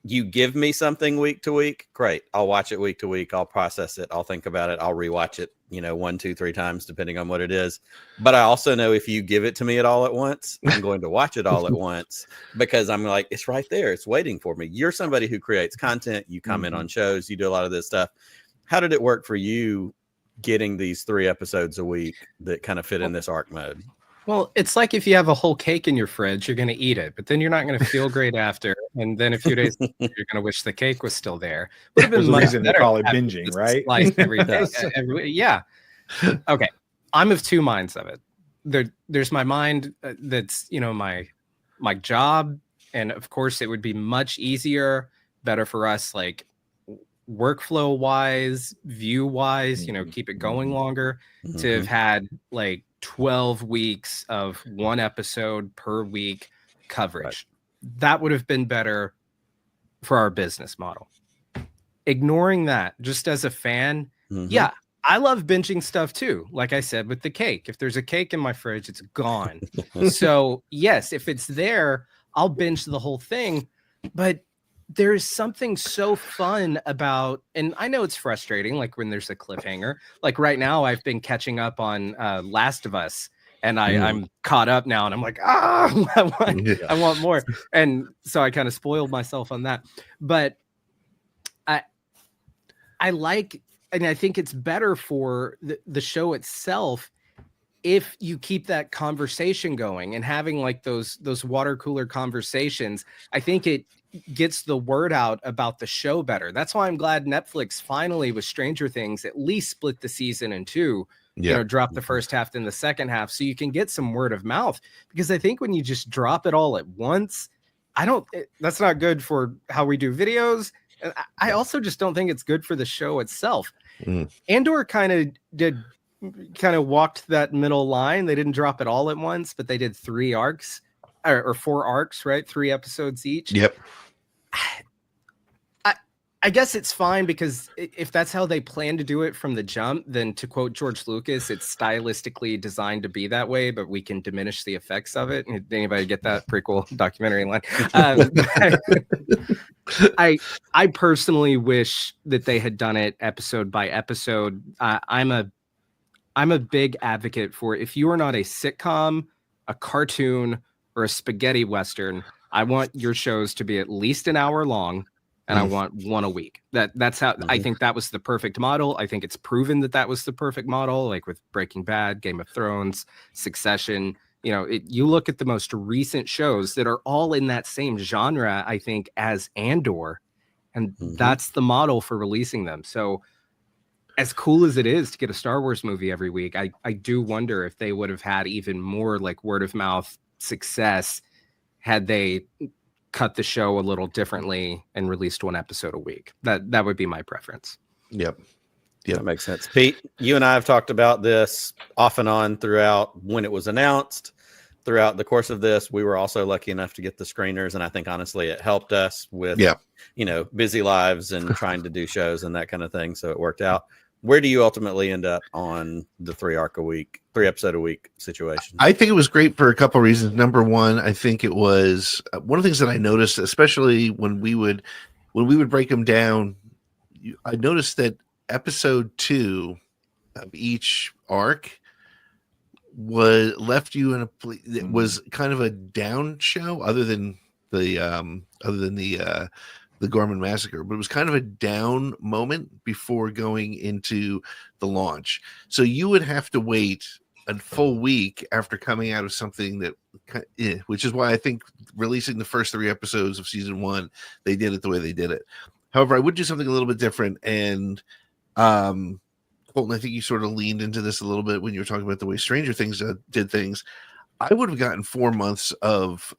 [SPEAKER 3] you give me something week to week, great. I'll watch it week to week. I'll process it. I'll think about it. I'll rewatch it, 1, 2, 3 times, depending on what it is. But I also know if you give it to me all at once, I'm going to watch it all at once, because I'm like, it's right there. It's waiting for me. You're somebody who creates content. You comment on shows. You do a lot of this stuff. How did it work for you getting these 3 episodes a week that kind of fit in this arc mode?
[SPEAKER 7] Well, it's like if you have a whole cake in your fridge, you're going to eat it, but then you're not going to feel great after. And then a few days later, you're going to wish the cake was still there. Would have been
[SPEAKER 8] There's a
[SPEAKER 7] much
[SPEAKER 8] reason they
[SPEAKER 7] better
[SPEAKER 8] call it
[SPEAKER 7] to have
[SPEAKER 8] binging,
[SPEAKER 7] just
[SPEAKER 8] right?
[SPEAKER 7] sliced every day. Yeah. Okay. I'm of 2 minds of it. There's my mind that's, my job. And of course, it would be much easier, better for us, like workflow wise, view wise, keep it going longer to have had like 12 weeks of 1 episode per week coverage. Right. That would have been better for our business model. Ignoring that, just as a fan, yeah, I love binging stuff too. Like I said, with the cake, if there's a cake in my fridge, it's gone. So yes, if it's there, I'll binge the whole thing. But there's something so fun about, and I know it's frustrating, like when there's a cliffhanger. Like right now, I've been catching up on Last of Us, and I'm caught up now, and I'm like, I want more. And so I kind of spoiled myself on that. But I like, and I think it's better for the show itself if you keep that conversation going and having like those water cooler conversations. I think it gets the word out about the show better. That's why I'm glad Netflix finally, with Stranger Things, at least split the season in 2, drop the first half, then the second half, so you can get some word of mouth. Because I think when you just drop it all at once, that's not good for how we do videos. I also just don't think it's good for the show itself. Andor kind of walked that middle line. They didn't drop it all at once, but they did 3 arcs or 4 arcs, right? 3 episodes each.
[SPEAKER 2] Yep.
[SPEAKER 7] I guess it's fine, because if that's how they plan to do it from the jump, then to quote George Lucas, it's stylistically designed to be that way, but we can diminish the effects of it. Did anybody get that prequel documentary line? I personally wish that they had done it episode by episode. I'm a big advocate for, if you are not a sitcom, a cartoon, or a spaghetti western, I want your shows to be at least an hour long, and I want 1 a week. That's how I think that was the perfect model. I think it's proven that was the perfect model, like with Breaking Bad, Game of Thrones, Succession. You look at the most recent shows that are all in that same genre, I think, as Andor, and that's the model for releasing them. So as cool as it is to get a Star Wars movie every week, I do wonder if they would have had even more like word of mouth success had they cut the show a little differently and released 1 episode a week. That would be my preference.
[SPEAKER 2] Yep.
[SPEAKER 3] That makes sense. Pete, you and I have talked about this off and on throughout when it was announced. Throughout the course of this, we were also lucky enough to get the screeners, and I think honestly it helped us with busy lives and trying to do shows and that kind of thing. So it worked out. Where do you ultimately end up on the 3 episode a week situation?
[SPEAKER 2] I think it was great for a couple of reasons. Number one, I think it was one of the things that I noticed, especially when we would break them down. I noticed that episode 2 of each arc left you in it was kind of a down show, other than the Gorman Massacre, but it was kind of a down moment before going into the launch. So you would have to wait a full week after coming out of something that, which is why I think releasing the first 3 episodes of season 1, they did it the way they did it. However, I would do something a little bit different. And Colton, I think you sort of leaned into this a little bit when you were talking about the way Stranger Things did things. I would have gotten 4 months of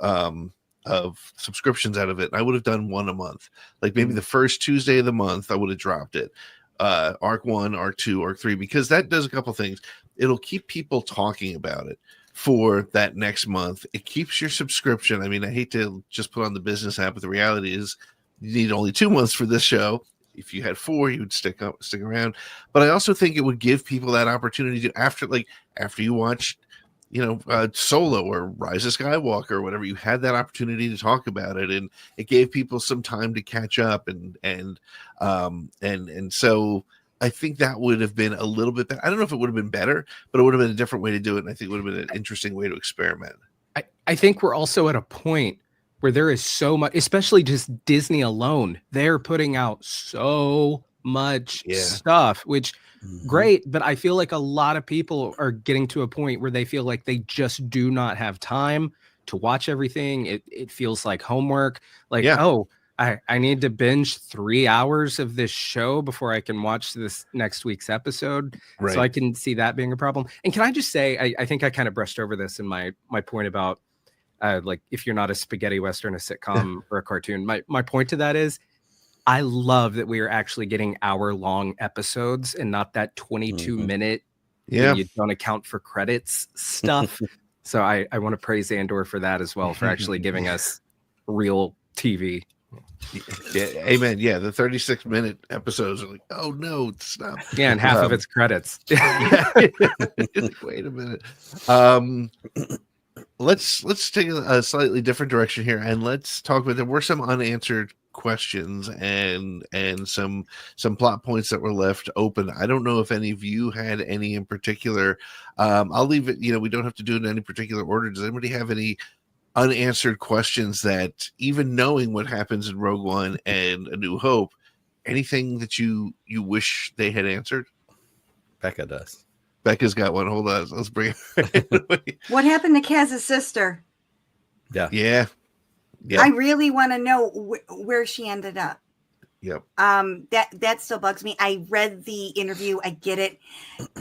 [SPEAKER 2] subscriptions out of it. I would have done 1 a month. Like maybe the first Tuesday of the month, I would have dropped it. Arc 1, Arc 2, Arc 3, because that does a couple things. It'll keep people talking about it for that next month. It keeps your subscription. I mean, I hate to just put on the business hat, but the reality is you need only 2 months for this show. If you had 4, you would stick around. But I also think it would give people that opportunity to, after you watch Solo or Rise of Skywalker or whatever, you had that opportunity to talk about it, and it gave people some time to catch up, and so I think that would have been a little bit better. I don't know if it would have been better, but it would have been a different way to do it, and I think it would have been an interesting way to experiment.
[SPEAKER 7] I think we're also at a point where there is so much, especially just Disney alone, they're putting out so much stuff, which great, but I feel like a lot of people are getting to a point where they feel like they just do not have time to watch everything. It feels like homework. Like, oh, I need to binge 3 hours of this show before I can watch this next week's episode. Right. So I can see that being a problem. And can I just say, I think I kind of brushed over this in my point about like, if you're not a spaghetti Western, a sitcom or a cartoon, my point to that is I love that we are actually getting hour-long episodes and not that 22-minute when you don't account for credits stuff. So I want to praise Andor for that as well, for actually giving us real TV.
[SPEAKER 2] Yeah, amen. Yeah, the 36-minute episodes are like, oh no, stop.
[SPEAKER 7] Yeah, and half of it's credits.
[SPEAKER 2] Wait a minute. Let's take a slightly different direction here, and let's talk about there were some unanswered questions and some plot points that were left open. I don't know if any of you had any in particular. I'll leave it, we don't have to do it in any particular order. Does anybody have any unanswered questions that, even knowing what happens in Rogue One and A New Hope, anything that you wish they had answered?
[SPEAKER 3] Becca does.
[SPEAKER 2] Becca's got one. Hold on, let's bring it.
[SPEAKER 6] What happened to Kaz's sister?
[SPEAKER 2] Yeah.
[SPEAKER 6] I really want to know where she ended up.
[SPEAKER 2] Yep.
[SPEAKER 6] That still bugs me. I read the interview. I get it.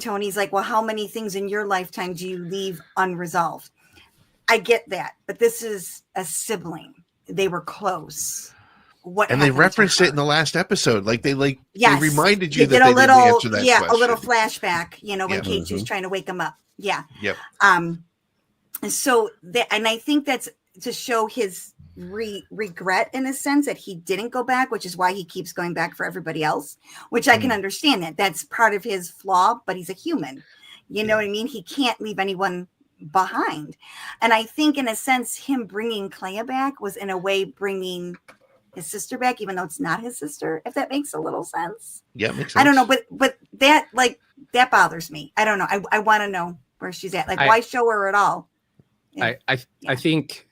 [SPEAKER 6] Tony's like, well, how many things in your lifetime do you leave unresolved? I get that, but this is a sibling. They were close.
[SPEAKER 2] And they referenced it in the last episode. Like they reminded you that
[SPEAKER 6] they
[SPEAKER 2] didn't answer that question.
[SPEAKER 6] A little flashback, when K2's trying to wake him up. Yeah.
[SPEAKER 2] Yep.
[SPEAKER 6] So and I think that's to show his regret in a sense that he didn't go back, which is why he keeps going back for everybody else, which I can understand that's part of his flaw, but he's a human. You know what I mean? He can't leave anyone behind. And I think in a sense, him bringing Clea back was in a way bringing his sister back, even though it's not his sister, if that makes a little sense.
[SPEAKER 2] Yeah, makes sense.
[SPEAKER 6] I don't know, but that that bothers me. I don't know. I want to know where she's at. Like, why show her at all?
[SPEAKER 7] I think,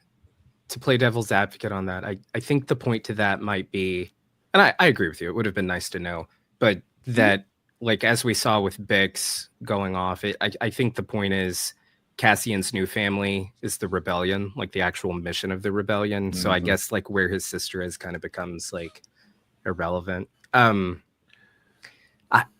[SPEAKER 7] to play devil's advocate on that, I think the point to that might be, and I agree with you, it would have been nice to know, but that, like, as we saw with Bix going off, I think the point is Cassian's new family is the rebellion, like the actual mission of the rebellion. So I guess like where his sister is kind of becomes like irrelevant.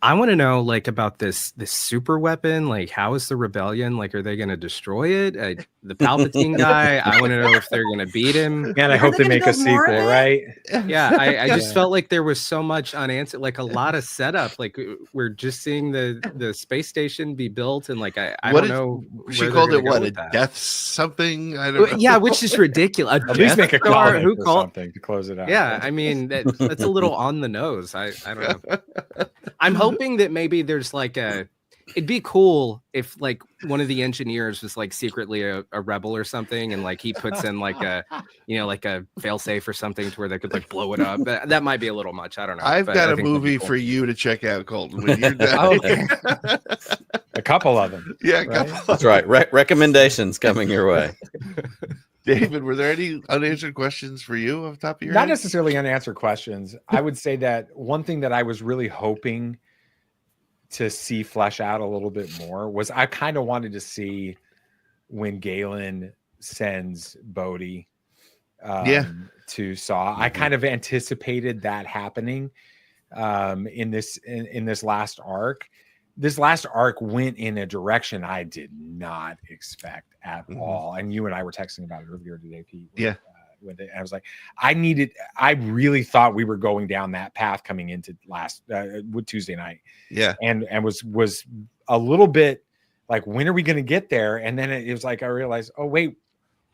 [SPEAKER 7] I want to know like about this super weapon. Like, how is the rebellion? Like, are they going to destroy it? The Palpatine guy. I want to know if they're going to beat him.
[SPEAKER 8] Man, I hope they make a sequel, right?
[SPEAKER 7] Yeah, I just felt like there was so much unanswered, like a lot of setup. Like we're just seeing the space station be built, and like I don't know.
[SPEAKER 2] She called it what, a death something? I don't know.
[SPEAKER 7] Yeah, which is ridiculous.
[SPEAKER 8] At least make a call
[SPEAKER 7] who called
[SPEAKER 8] something to close it out.
[SPEAKER 7] Yeah, I mean that's a little on the nose. I don't know. I'm hoping that maybe there's like it'd be cool if like one of the engineers was like secretly a rebel or something, and like he puts in like a like a failsafe or something to where they could like blow it up. That might be a little much. I don't know.
[SPEAKER 2] I've got a movie for you to check out, Colton, when you're done.
[SPEAKER 8] A couple of them.
[SPEAKER 2] Yeah,
[SPEAKER 8] right?
[SPEAKER 3] That's right. Recommendations coming your way.
[SPEAKER 2] David, were there any unanswered questions for you off the top of your head?
[SPEAKER 8] Not necessarily unanswered questions. I would say that one thing that I was really hoping to see flesh out a little bit more was I kind of wanted to see when Galen sends Bodhi to Saw. I kind of anticipated that happening in this last arc. This last arc went in a direction I did not expect at all. And you and I were texting about it earlier today, Pete. With it. I was like, I really thought we were going down that path coming into Tuesday night.
[SPEAKER 2] Yeah.
[SPEAKER 8] And was a little bit like, when are we going to get there? And then it was like, I realized, oh, wait,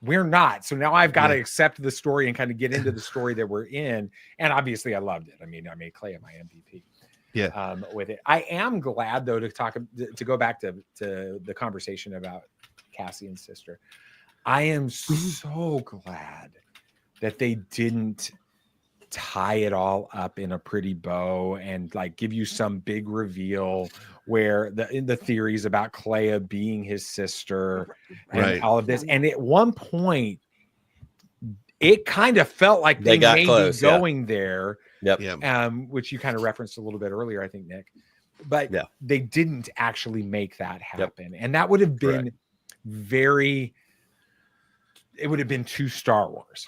[SPEAKER 8] we're not. So now I've got to accept the story and kind of get into the story that we're in. And obviously I loved it. I mean, I made Clea my MVP.
[SPEAKER 2] Yeah.
[SPEAKER 8] With it. I am glad though, to go back to the conversation about Cassian's sister. I am so glad that they didn't tie it all up in a pretty bow and like give you some big reveal where the theories about Clea being his sister and all of this. And at one point, it kind of felt like they may be going there
[SPEAKER 3] Yep.
[SPEAKER 8] Which you kind of referenced a little bit earlier, I think, Nick. But
[SPEAKER 3] Yeah.
[SPEAKER 8] they didn't actually make that happen. And that would have been it would have been too Star Wars.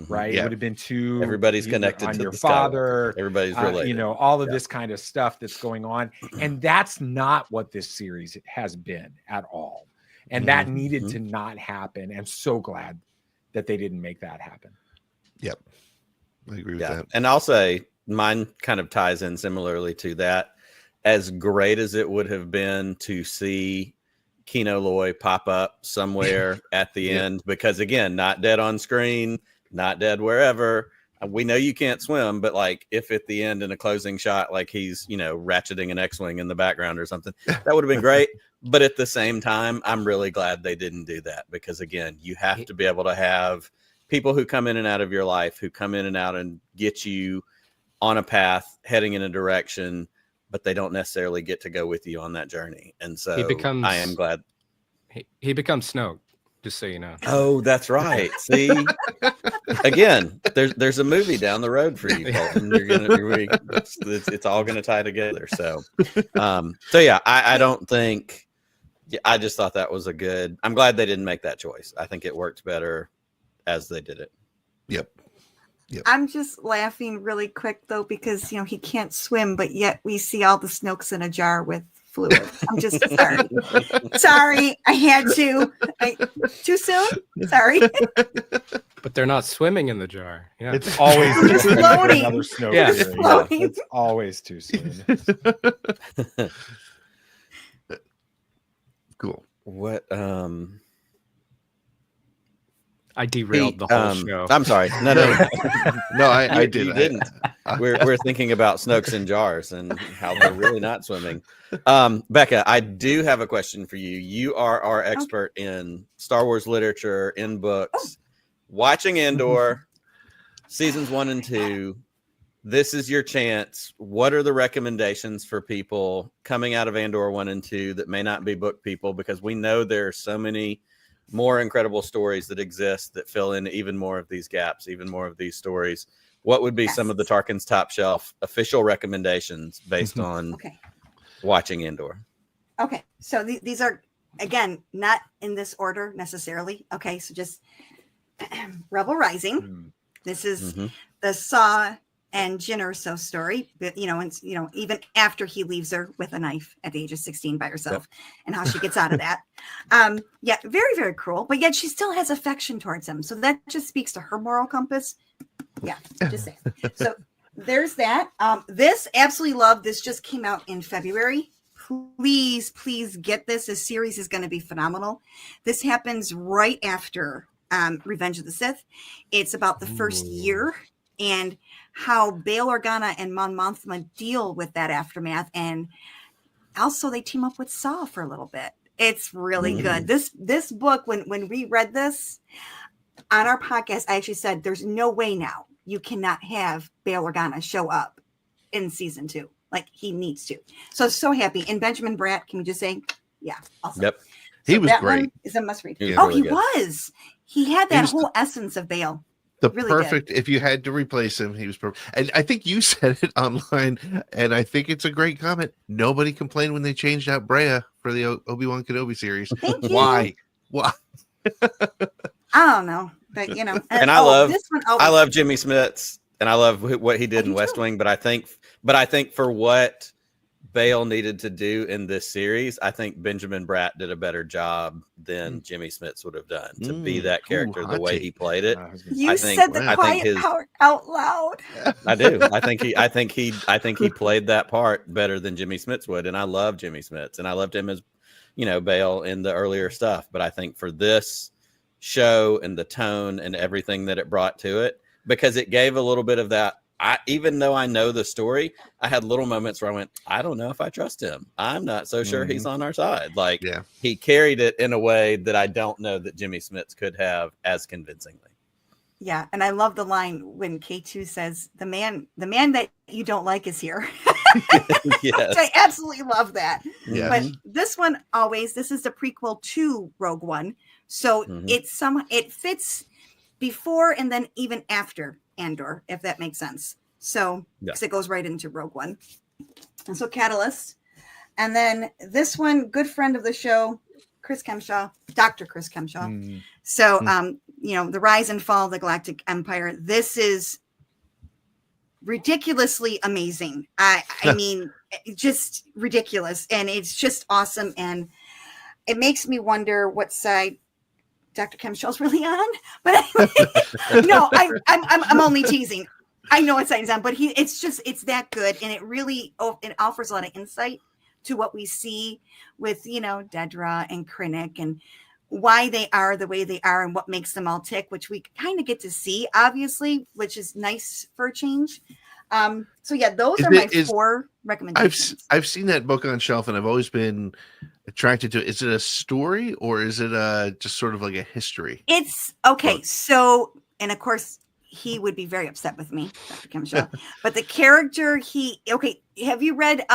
[SPEAKER 8] Right. It would have been too
[SPEAKER 3] everybody's connected
[SPEAKER 8] on
[SPEAKER 3] to
[SPEAKER 8] your
[SPEAKER 3] the
[SPEAKER 8] father.
[SPEAKER 3] Everybody's related.
[SPEAKER 8] You know, all of this kind of stuff that's going on. And that's not what this series has been at all. And that needed to not happen. And so glad that they didn't make that happen.
[SPEAKER 2] Yep. I agree with that.
[SPEAKER 3] And I'll say mine kind of ties in similarly to that. As great as it would have been to see Kino Loy pop up somewhere at the end, because again, not dead on screen, not dead wherever. We know you can't swim, but like if at the end in a closing shot, like he's, you know, ratcheting an X-Wing in the background or something, that would have been great. But at the same time, I'm really glad they didn't do that, because again, you have to be able to have people who come in and out of your life, who come in and out and get you on a path heading in a direction, but they don't necessarily get to go with you on that journey. And so I am glad.
[SPEAKER 7] He becomes Snoke, just so you know.
[SPEAKER 3] Oh, that's right. See, again, there's a movie down the road for you, Colton. It's all gonna tie together. So yeah, I don't think. I just thought that was I'm glad they didn't make that choice. I think it worked better as they did it.
[SPEAKER 2] Yep.
[SPEAKER 6] I'm just laughing really quick though, because you know he can't swim, but yet we see all the Snokes in a jar with fluid. I'm just sorry. I had to. Too soon? Sorry.
[SPEAKER 7] But they're not swimming in the jar. Yeah.
[SPEAKER 8] It's always
[SPEAKER 6] just floating.
[SPEAKER 8] Another snow.
[SPEAKER 7] Yeah.
[SPEAKER 8] It's always too soon.
[SPEAKER 2] Cool.
[SPEAKER 3] What
[SPEAKER 7] I derailed the whole show.
[SPEAKER 3] I'm sorry. No.
[SPEAKER 2] No, I did.
[SPEAKER 3] You didn't. We're thinking about Snokes in jars and how they're really not swimming. Becca, I do have a question for you. You are our expert in Star Wars literature, in books. Watching Andor, seasons 1 and 2, this is your chance. What are the recommendations for people coming out of Andor 1 and 2 that may not be book people? Because we know there are so many more incredible stories that exist that fill in even more of these gaps, even more of these stories. What would be some of the Tarkin's Top Shelf official recommendations based on watching Andor?
[SPEAKER 6] Okay, so these are, again, not in this order necessarily. Okay, so just Rebel Rising. This is the Saw and Jyn Erso story, but even after he leaves her with a knife at the age of 16 by herself, and how she gets out of that. Yeah, very, very cruel, but yet she still has affection towards him. So that just speaks to her moral compass. Yeah, just saying. So there's that. This absolutely love. This just came out in February. Please get this. This series is going to be phenomenal. This happens right after Revenge of the Sith. It's about the first year and how Bail Organa and Mon Mothma deal with that aftermath. And also they team up with Saw for a little bit. It's really good. This book, when we read this on our podcast, I actually said, there's no way now you cannot have Bail Organa show up in season 2. Like he needs to. So happy. And Benjamin Bratt, can we just say, yeah, awesome.
[SPEAKER 3] Yep.
[SPEAKER 2] He was great.
[SPEAKER 6] Is a must read.
[SPEAKER 3] He
[SPEAKER 6] was. He had that whole essence of Bail.
[SPEAKER 2] The
[SPEAKER 6] really
[SPEAKER 2] perfect, if you had to replace him, he was perfect. And I think you said it online, and I think it's a great comment. Nobody complained when they changed out Brea for the Obi-Wan Kenobi series. Why?
[SPEAKER 6] I don't know, but
[SPEAKER 3] and I love this one. I love Jimmy Smits, and I love what he did in West Wing. But I think for what Bale needed to do in this series, I think Benjamin Bratt did a better job than Jimmy Smits would have done to be that character the way he played it.
[SPEAKER 6] You said the quiet part out loud.
[SPEAKER 3] I do. I think he played that part better than Jimmy Smits would, and I love Jimmy Smits, and I loved him as Bale in the earlier stuff. But I think for this show and the tone and everything that it brought to it, because it gave a little bit of that. Even though I know the story, I had little moments where I went, I don't know if I trust him. I'm not so sure he's on our side. He carried it in a way that I don't know that Jimmy Smits could have as convincingly.
[SPEAKER 6] Yeah, and I love the line when K2 says, the man that you don't like is here.
[SPEAKER 3] Yes.
[SPEAKER 6] I absolutely love that.
[SPEAKER 2] Yes.
[SPEAKER 6] But this one this is the prequel to Rogue One. So it fits before and then even after Andor, if that makes sense. So, because it goes right into Rogue One. And so Catalyst. And then this one, good friend of the show, Chris Kemshaw, Dr. Chris Kemshaw. So, the rise and fall of the Galactic Empire. This is ridiculously amazing. I mean, just ridiculous. And it's just awesome. And it makes me wonder what side Dr. Kemshaw's really on. But no, I'm only teasing. I know what side he's on, but it's that good. And it offers a lot of insight to what we see with, Dedra and Krennic and why they are the way they are and what makes them all tick, which we kind of get to see, obviously, which is nice for a change. So yeah, those are my 4 recommendations.
[SPEAKER 2] I've seen that book on shelf and I've always been attracted to it. Is it a story or is it just sort of like a history?
[SPEAKER 6] It's okay. So, and of course, he would be very upset with me, Dr. Kemshaw. But the character, have you read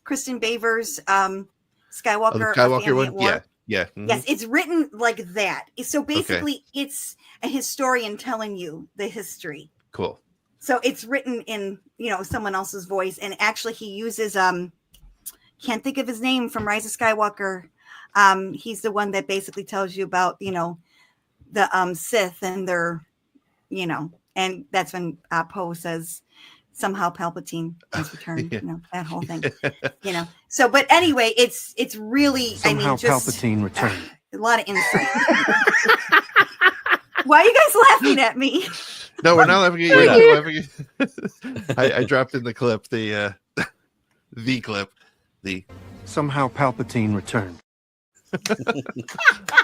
[SPEAKER 6] Kristen Baver's Skywalker?
[SPEAKER 2] Skywalker one? War? Yeah. Mm-hmm.
[SPEAKER 6] Yes, it's written like that. So basically, it's a historian telling you the history.
[SPEAKER 2] Cool.
[SPEAKER 6] So it's written in, someone else's voice. And actually, he uses, can't think of his name from Rise of Skywalker. He's the one that basically tells you about, the Sith and their, and that's when Poe says, somehow Palpatine has returned, that whole thing, So, but anyway, it's really,
[SPEAKER 9] somehow Palpatine returned.
[SPEAKER 6] A lot of insight. Why are you guys laughing at me?
[SPEAKER 2] No, we're not laughing at you. Laughing at I dropped in the clip, the clip,
[SPEAKER 9] somehow Palpatine returned.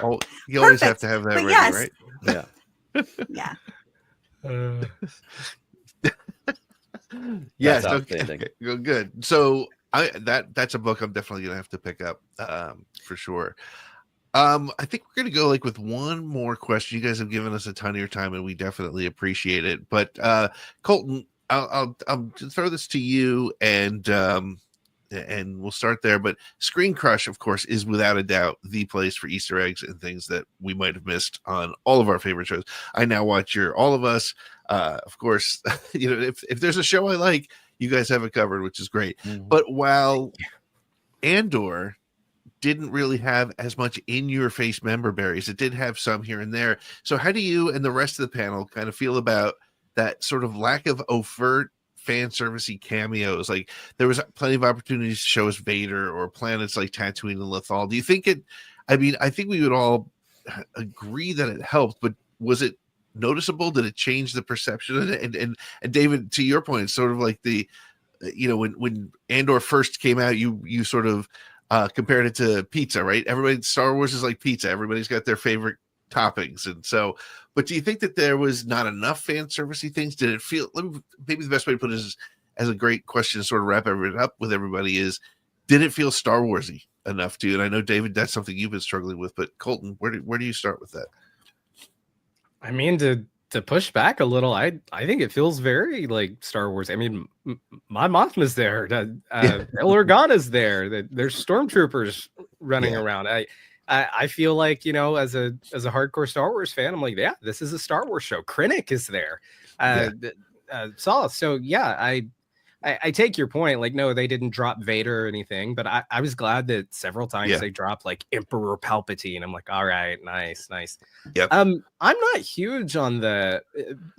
[SPEAKER 2] Oh, you always have to have that ready, right?
[SPEAKER 3] Yeah.
[SPEAKER 6] Yeah.
[SPEAKER 2] Yes. Okay. Good. So that's a book I'm definitely gonna have to pick up for sure. I think we're gonna go with one more question. You guys have given us a ton of your time, and we definitely appreciate it. But Colton, I'll throw this to you, and we'll start there. But Screen Crush, of course, is without a doubt the place for Easter eggs and things that we might have missed on all of our favorite shows. I now watch your All of Us. Of course, if there's a show I like, you guys have it covered, which is great. Mm-hmm. But while Andor didn't really have as much in-your-face member berries, it did have some here and there. So how do you and the rest of the panel kind of feel about that sort of lack of overt fan servicey cameos? Like there was plenty of opportunities to show us Vader or planets like Tatooine and Lothal. Do you think I think we would all agree that it helped, but was it noticeable? Did it change the perception? And David, to your point, it's sort of like when Andor first came out, you sort of compared it to pizza, right? Star Wars is like pizza. Everybody's got their favorite toppings. And so, but do you think that there was not enough fan servicey things? Did it feel, maybe the best way to put it is, as a great question to sort of wrap everything up with everybody is, did it feel Star Warsy enough to you? And I know, David, that's something you've been struggling with, but Colton, where do you start with that?
[SPEAKER 7] I mean, to push back a little, I think it feels very like Star Wars. I mean, my Mothma's there, El Organa's there. There's stormtroopers running around. I feel like, as a hardcore Star Wars fan, I'm like, yeah, this is a Star Wars show. Krennic is there. Solace. So yeah, I take your point. Like, no, they didn't drop Vader or anything, but I was glad that several times they dropped like Emperor Palpatine. I'm like, all right, nice.
[SPEAKER 2] Yep.
[SPEAKER 7] I'm not huge on the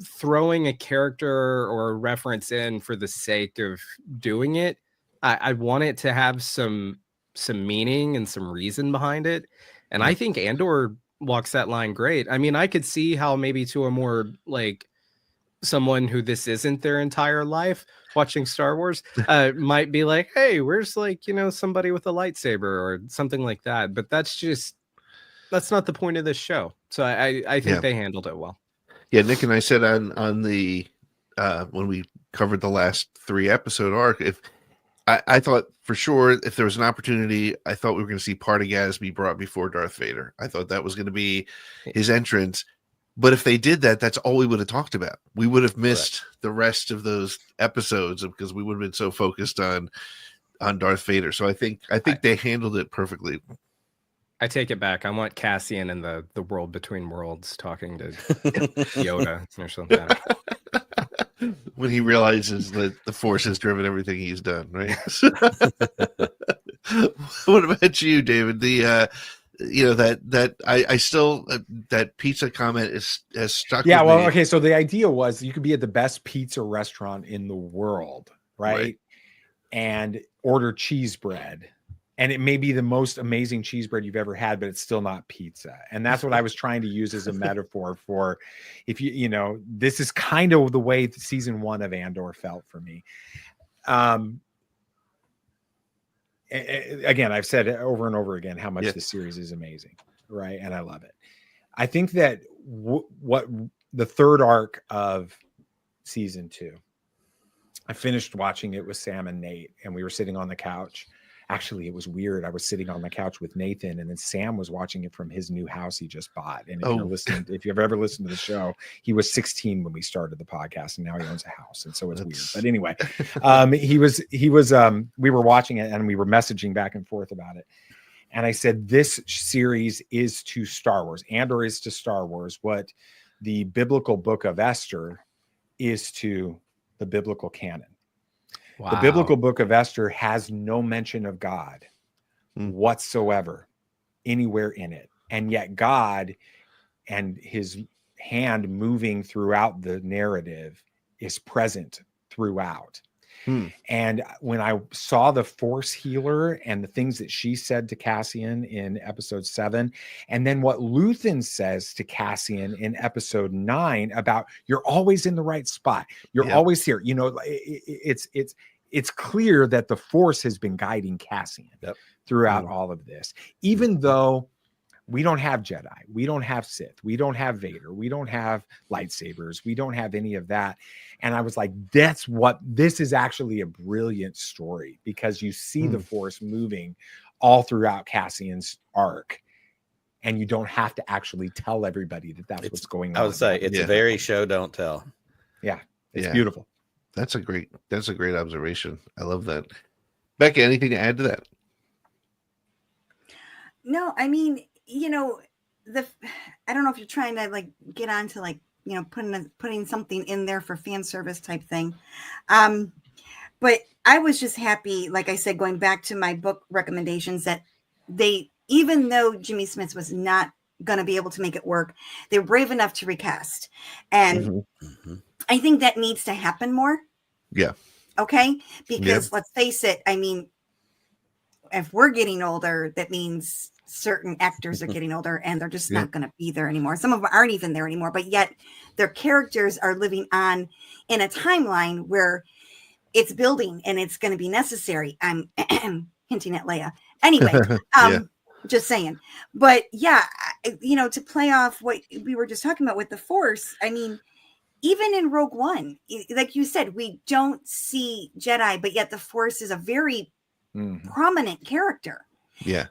[SPEAKER 7] throwing a character or a reference in for the sake of doing it. I want it to have some meaning and some reason behind it. And I think Andor walks that line great. I mean, I could see how maybe to a more like someone who this isn't their entire life watching Star Wars might be like, hey, where's somebody with a lightsaber or something like that. But that's not the point of this show. So I think they handled it well.
[SPEAKER 2] Yeah, Nick and I said on the when we covered the last 3 episode arc, if I thought for sure if there was an opportunity, I thought we were going to see Partagaz be brought before Darth Vader. I thought that was going to be his entrance. But if they did that, that's all we would have talked about. We would have missed the rest of those episodes because we would have been so focused on Darth Vader. So I think they handled it perfectly.
[SPEAKER 7] I take it back. I want Cassian in the world between worlds talking to Yoda or something.
[SPEAKER 2] when he realizes that the Force has driven everything he's done, right? What about you, David? The that I still that pizza comment has stuck.
[SPEAKER 8] Yeah,
[SPEAKER 2] with
[SPEAKER 8] well,
[SPEAKER 2] me.
[SPEAKER 8] okay. So the idea was you could be at the best pizza restaurant in the world, right? And order cheese bread. And it may be the most amazing cheese bread you've ever had, but it's still not pizza. And that's what I was trying to use as a metaphor for, if this is kind of the way season 1 of Andor felt for me. Again, I've said over and over again how much the series is amazing, right? And I love it. I think that what the third arc of season 2, I finished watching it with Sam and Nate, and we were sitting on the couch. Actually, it was weird. I was sitting on the couch with Nathan, and then Sam was watching it from his new house he just bought. And if you've ever listened to the show, he was 16 when we started the podcast, and now he owns a house. And so it's weird. But anyway, we were watching it and we were messaging back and forth about it. And I said, this series is to Star Wars. Andor is to Star Wars what the biblical book of Esther is to the biblical canon. Wow. The biblical book of Esther has no mention of God whatsoever anywhere in it. And yet God and his hand moving throughout the narrative is present throughout. And when I saw the Force healer and the things that she said to Cassian in episode 7, and then what Luthen says to Cassian in episode 9 about you're always in the right spot. You're always here. It's clear that the Force has been guiding Cassian throughout all of this, even though we don't have Jedi, we don't have Sith, we don't have Vader, we don't have lightsabers, we don't have any of that. And I was like, this is actually a brilliant story, because you see the Force moving all throughout Cassian's arc, and you don't have to actually tell everybody that that's what's going on.
[SPEAKER 3] I would say it's very show don't tell.
[SPEAKER 8] Yeah, it's beautiful.
[SPEAKER 2] That's a great observation. I love that. Becca, anything to add to that?
[SPEAKER 6] No, I mean, I don't know if you're trying to get on to putting something in there for fan service type thing. But I was just happy, like I said, going back to my book recommendations, that even though Jimmy Smits was not going to be able to make it work, they were brave enough to recast. And I think that needs to happen more.
[SPEAKER 2] Yeah.
[SPEAKER 6] Okay. Because let's face it, I mean, if we're getting older, that means certain actors are getting older and they're just not going to be there anymore. Some of them aren't even there anymore, but yet their characters are living on in a timeline where it's building and it's going to be necessary. I'm hinting at Leia. Anyway, just saying. But to play off what we were just talking about with the Force, I mean, even in Rogue One, like you said, we don't see Jedi, but yet the Force is a very prominent character.
[SPEAKER 2] Yeah.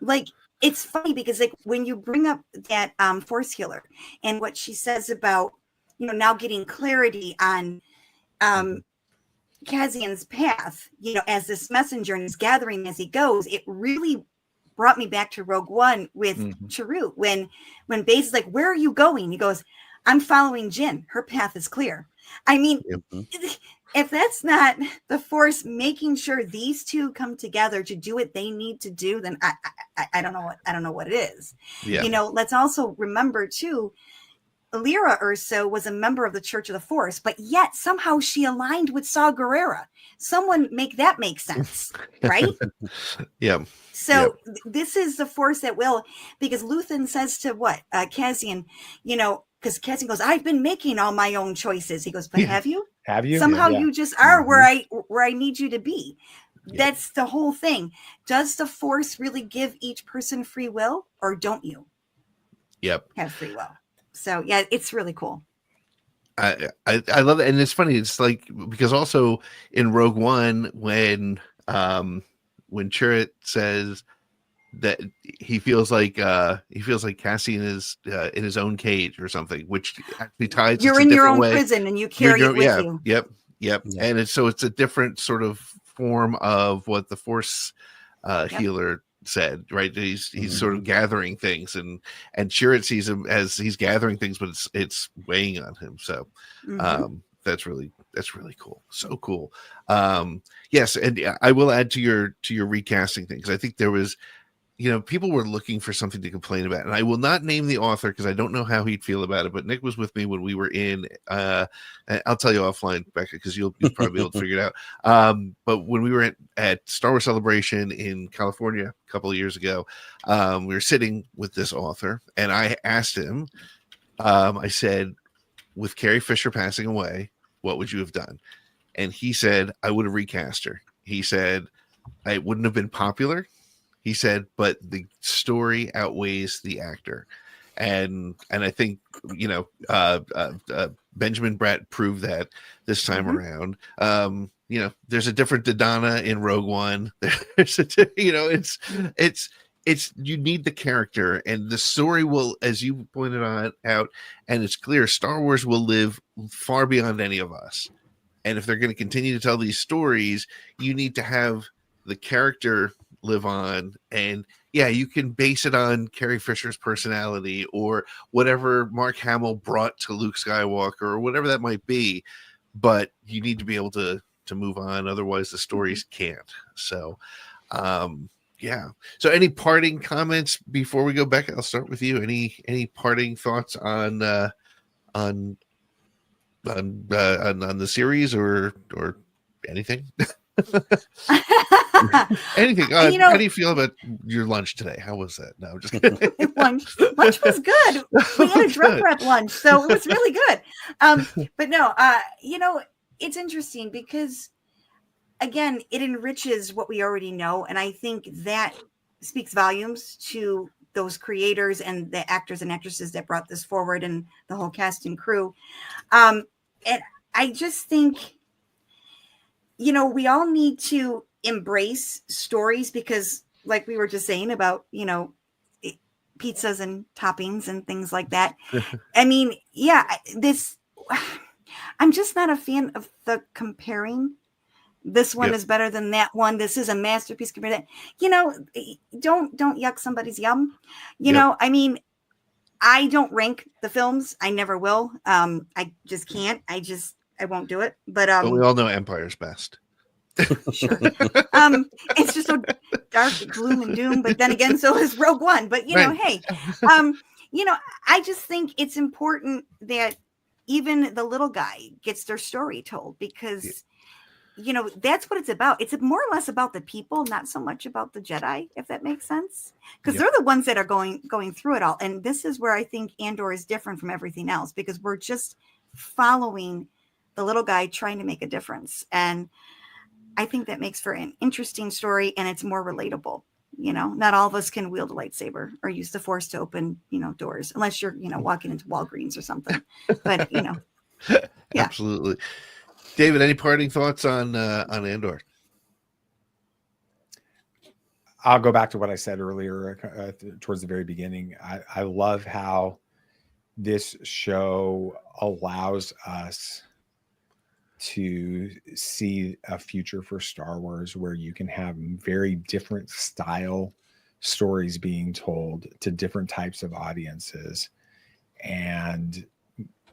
[SPEAKER 6] It's funny because when you bring up that Force healer and what she says about, now getting clarity on Cassian's path, as this messenger, and he's gathering as he goes, it really brought me back to Rogue One with Chirrut when Baze is like, "Where are you going?" He goes, "I'm following Jyn. Her path is clear." I mean, if that's not the Force making sure these two come together to do what they need to do, then I don't know what it is. Yeah. Let's also remember too, Lyra Urso was a member of the Church of the Force, but yet somehow she aligned with Saw Gerrera. Someone make that make sense, right?
[SPEAKER 2] Yeah.
[SPEAKER 6] So this is the Force at will, because Luthen says to Cassian, because Cassian goes, "I've been making all my own choices." He goes, "But have you?
[SPEAKER 8] Have you?
[SPEAKER 6] Somehow you just are where I need you to be." That's the whole thing. Does the Force really give each person free will, or don't you? Have free will. So it's really cool.
[SPEAKER 2] I love it, and it's funny. It's because also in Rogue One, when Chirrut says that he feels like Cassian is in his own cage or something, which actually ties.
[SPEAKER 6] You're in your own prison and you carry it with you.
[SPEAKER 2] Yep. And it's a different sort of form of what the Force healer said, right? He's sort of gathering things, and Chirrut sees him as he's gathering things, but it's weighing on him. So that's really That's really cool. So cool. Yes, and I will add to your recasting thing, because I think there was, people were looking for something to complain about, and I will not name the author because I don't know how he'd feel about it. But Nick was with me when we were in. I'll tell you offline, Becca, because you'll probably be able to figure it out. But when we were at Star Wars Celebration in California a couple of years ago, we were sitting with this author, and I asked him. I said, with Carrie Fisher passing away, what would you have done? And he said, I would have recast her. He said, I wouldn't have been popular. He said, but the story outweighs the actor. And I think, Benjamin Bratt proved that this time around. There's a different Dodonna in Rogue One. There's it's you need the character, and the story will, as you pointed out, and it's clear Star Wars will live far beyond any of us. And if they're going to continue to tell these stories, you need to have the character live on. And yeah, you can base it on Carrie Fisher's personality or whatever Mark Hamill brought to Luke Skywalker or whatever that might be, but you need to be able to move on. Otherwise the stories can't. So, yeah. So any parting comments before we go back? I'll start with you. Any parting thoughts on the series or anything? Anything. How do you feel about your lunch today? How was that? No, just kidding.
[SPEAKER 6] lunch was good. We had a drug prep lunch, so it was really good. But no, it's interesting because, again, it enriches what we already know, and I think that speaks volumes to those creators and the actors and actresses that brought this forward, and the whole cast and crew. And I just think, we all need to embrace stories because, like we were just saying about, pizzas and toppings and things like that. I mean, yeah, I'm just not a fan of the comparing. This one is better than that one. This is a masterpiece compared to that. Don't yuck somebody's yum. I mean, I don't rank the films. I never will. I just can't. I won't do it. But
[SPEAKER 2] we all know Empire's best.
[SPEAKER 6] Sure. It's just so dark, gloom and doom. But then again, so is Rogue One. But hey, I just think it's important that even the little guy gets their story told, because that's what it's about. It's more or less about the people, not so much about the Jedi, if that makes sense. Because they're the ones that are going through it all. And this is where I think Andor is different from everything else, because we're just following the little guy trying to make a difference. And I think that makes for an interesting story, and it's more relatable. Not all of us can wield a lightsaber or use the Force to open, doors, unless you're, walking into Walgreens or something. But, yeah.
[SPEAKER 2] Absolutely. David, any parting thoughts on Andor?
[SPEAKER 8] I'll go back to what I said earlier towards the very beginning. I love how this show allows us to see a future for Star Wars where you can have very different style stories being told to different types of audiences, and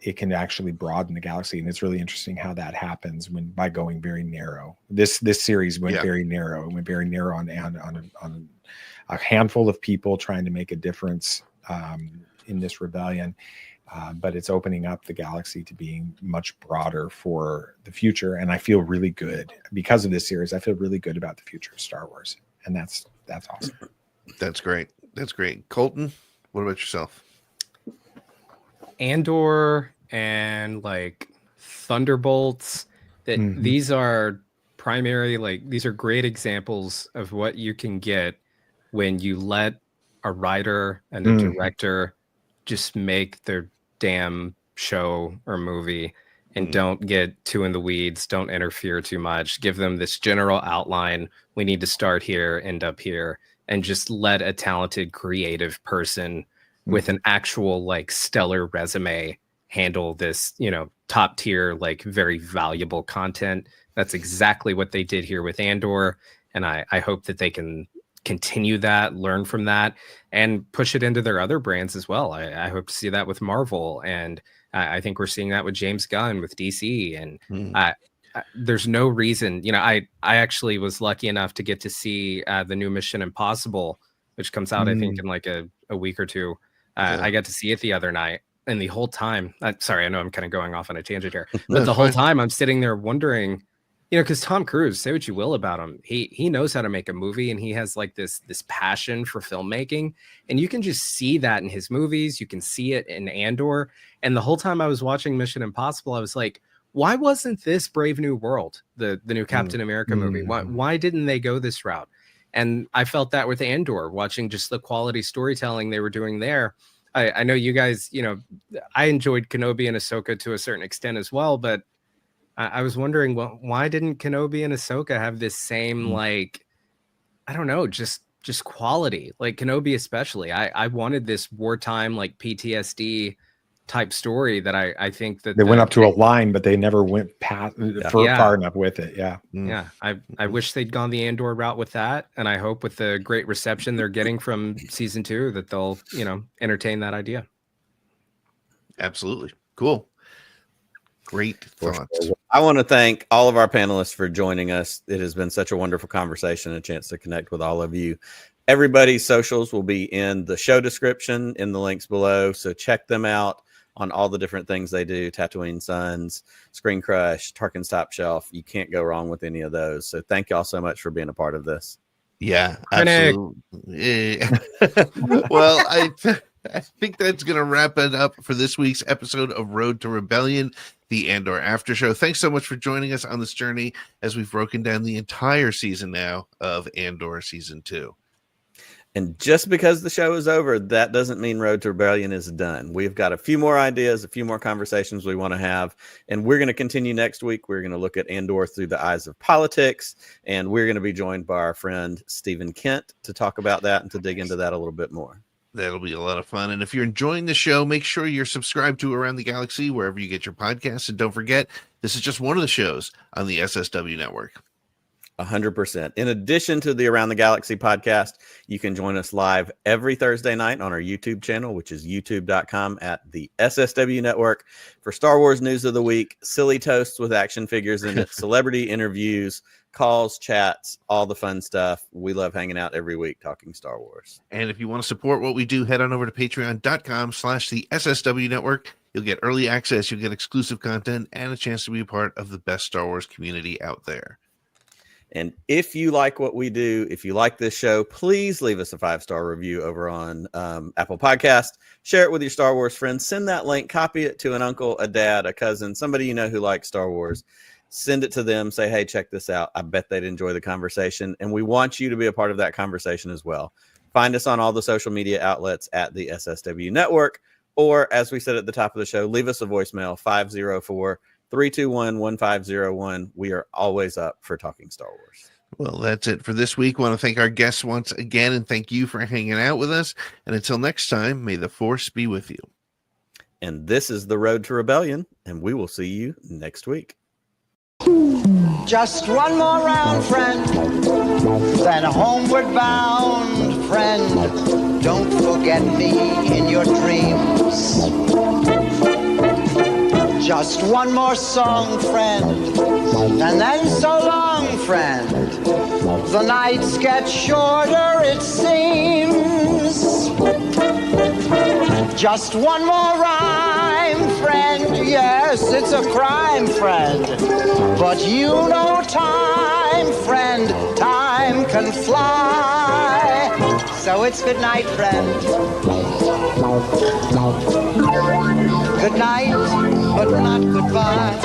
[SPEAKER 8] it can actually broaden the galaxy. And it's really interesting how that happens by going very narrow. This series went very narrow. It went very narrow on a handful of people trying to make a difference in this rebellion. But it's opening up the galaxy to being much broader for the future. And I feel really good because of this series. I feel really good about the future of Star Wars. And that's awesome.
[SPEAKER 2] That's great. That's great. Colton, what about yourself?
[SPEAKER 7] Andor and Thunderbolts, these are these are great examples of what you can get when you let a writer and a director just make their damn show or movie and don't get too in the weeds, don't interfere too much, give them this general outline. We need to start here, end up here, and just let a talented creative person with an actual stellar resume handle this, top tier, very valuable content. That's exactly what they did here with Andor. And I hope that they can continue that, learn from that, and push it into their other brands as well. I hope to see that with Marvel and I think we're seeing that with James Gunn with DC, and there's no reason. I actually was lucky enough to get to see the new Mission Impossible, which comes out I think in like a week or two. I got to see it the other night, and the whole time, sorry, I know I'm kind of going off on a tangent here, but the whole time I'm sitting there wondering, because Tom Cruise, say what you will about him, he knows how to make a movie, and he has like this passion for filmmaking, and you can just see that in his movies. You can see it in Andor, and the whole time I was watching Mission Impossible, I was like, why wasn't this Brave New World, the new Captain America movie? Why didn't they go this route? And I felt that with Andor, watching just the quality storytelling they were doing there. I know you guys, I enjoyed Kenobi and Ahsoka to a certain extent as well, but I was wondering, well, why didn't Kenobi and Ahsoka have this same, like, I don't know, just quality? Like Kenobi especially. I wanted this wartime, like PTSD type story that I think that
[SPEAKER 8] they went up to a line, but they never went past far enough with it.
[SPEAKER 7] I wish they'd gone the Andor route with that, and I hope with the great reception they're getting from season 2 that they'll entertain that idea.
[SPEAKER 2] Absolutely. Cool. Great thoughts.
[SPEAKER 3] I want to thank all of our panelists for joining us. It has been such a wonderful conversation, a chance to connect with all of you. Everybody's socials will be in the show description, in the links below, so check them out on all the different things they do. Tatooine Sons, Screen Crush, Tarkin's Top Shelf. You can't go wrong with any of those. So thank y'all so much for being a part of this.
[SPEAKER 2] Yeah, absolutely. Well, I think that's going to wrap it up for this week's episode of Road to Rebellion, the Andor Aftershow. Thanks so much for joining us on this journey as we've broken down the entire season now of Andor Season 2.
[SPEAKER 3] And just because the show is over, that doesn't mean Road to Rebellion is done. We've got a few more ideas, a few more conversations we want to have, and we're going to continue next week. We're going to look at Andor through the eyes of politics, and we're going to be joined by our friend Stephen Kent to talk about that and to dig into that a little bit more.
[SPEAKER 2] That'll be a lot of fun. And if you're enjoying the show, make sure you're subscribed to Around the Galaxy, wherever you get your podcasts. And don't forget, this is just one of the shows on the SSW network.
[SPEAKER 3] 100%. In addition to the Around the Galaxy podcast, you can join us live every Thursday night on our YouTube channel, which is youtube.com at the SSW Network, for Star Wars News of the Week, silly toasts with action figures in it, celebrity interviews, calls, chats, all the fun stuff. We love hanging out every week talking Star Wars.
[SPEAKER 2] And if you want to support what we do, head on over to patreon.com/the SSW Network. You'll get early access, you'll get exclusive content, and a chance to be a part of the best Star Wars community out there.
[SPEAKER 3] And if you like what we do, if you like this show, please leave us a 5-star review over on Apple Podcast. Share it with your Star Wars friends. Send that link, copy it to an uncle, a dad, a cousin, somebody you know who likes Star Wars. Send it to them. Say, hey, check this out. I bet they'd enjoy the conversation. And we want you to be a part of that conversation as well. Find us on all the social media outlets at the SSW Network. Or, as we said at the top of the show, leave us a voicemail, 504-321-1501. We are always up for talking Star Wars.
[SPEAKER 2] Well, that's it for this week. I want to thank our guests once again, and thank you for hanging out with us. And until next time, may the Force be with you.
[SPEAKER 3] And this is The Road to Rebellion, and we will see you next week.
[SPEAKER 10] Just one more round, friend, then homeward bound, friend. Don't forget me in your dreams. Just one more song, friend, and then so long, friend. The nights get shorter, it seems. Just one more rhyme, friend. Yes, it's a crime, friend. But you know time, friend. Time can fly. So it's good night, friend. Good night, but not goodbye.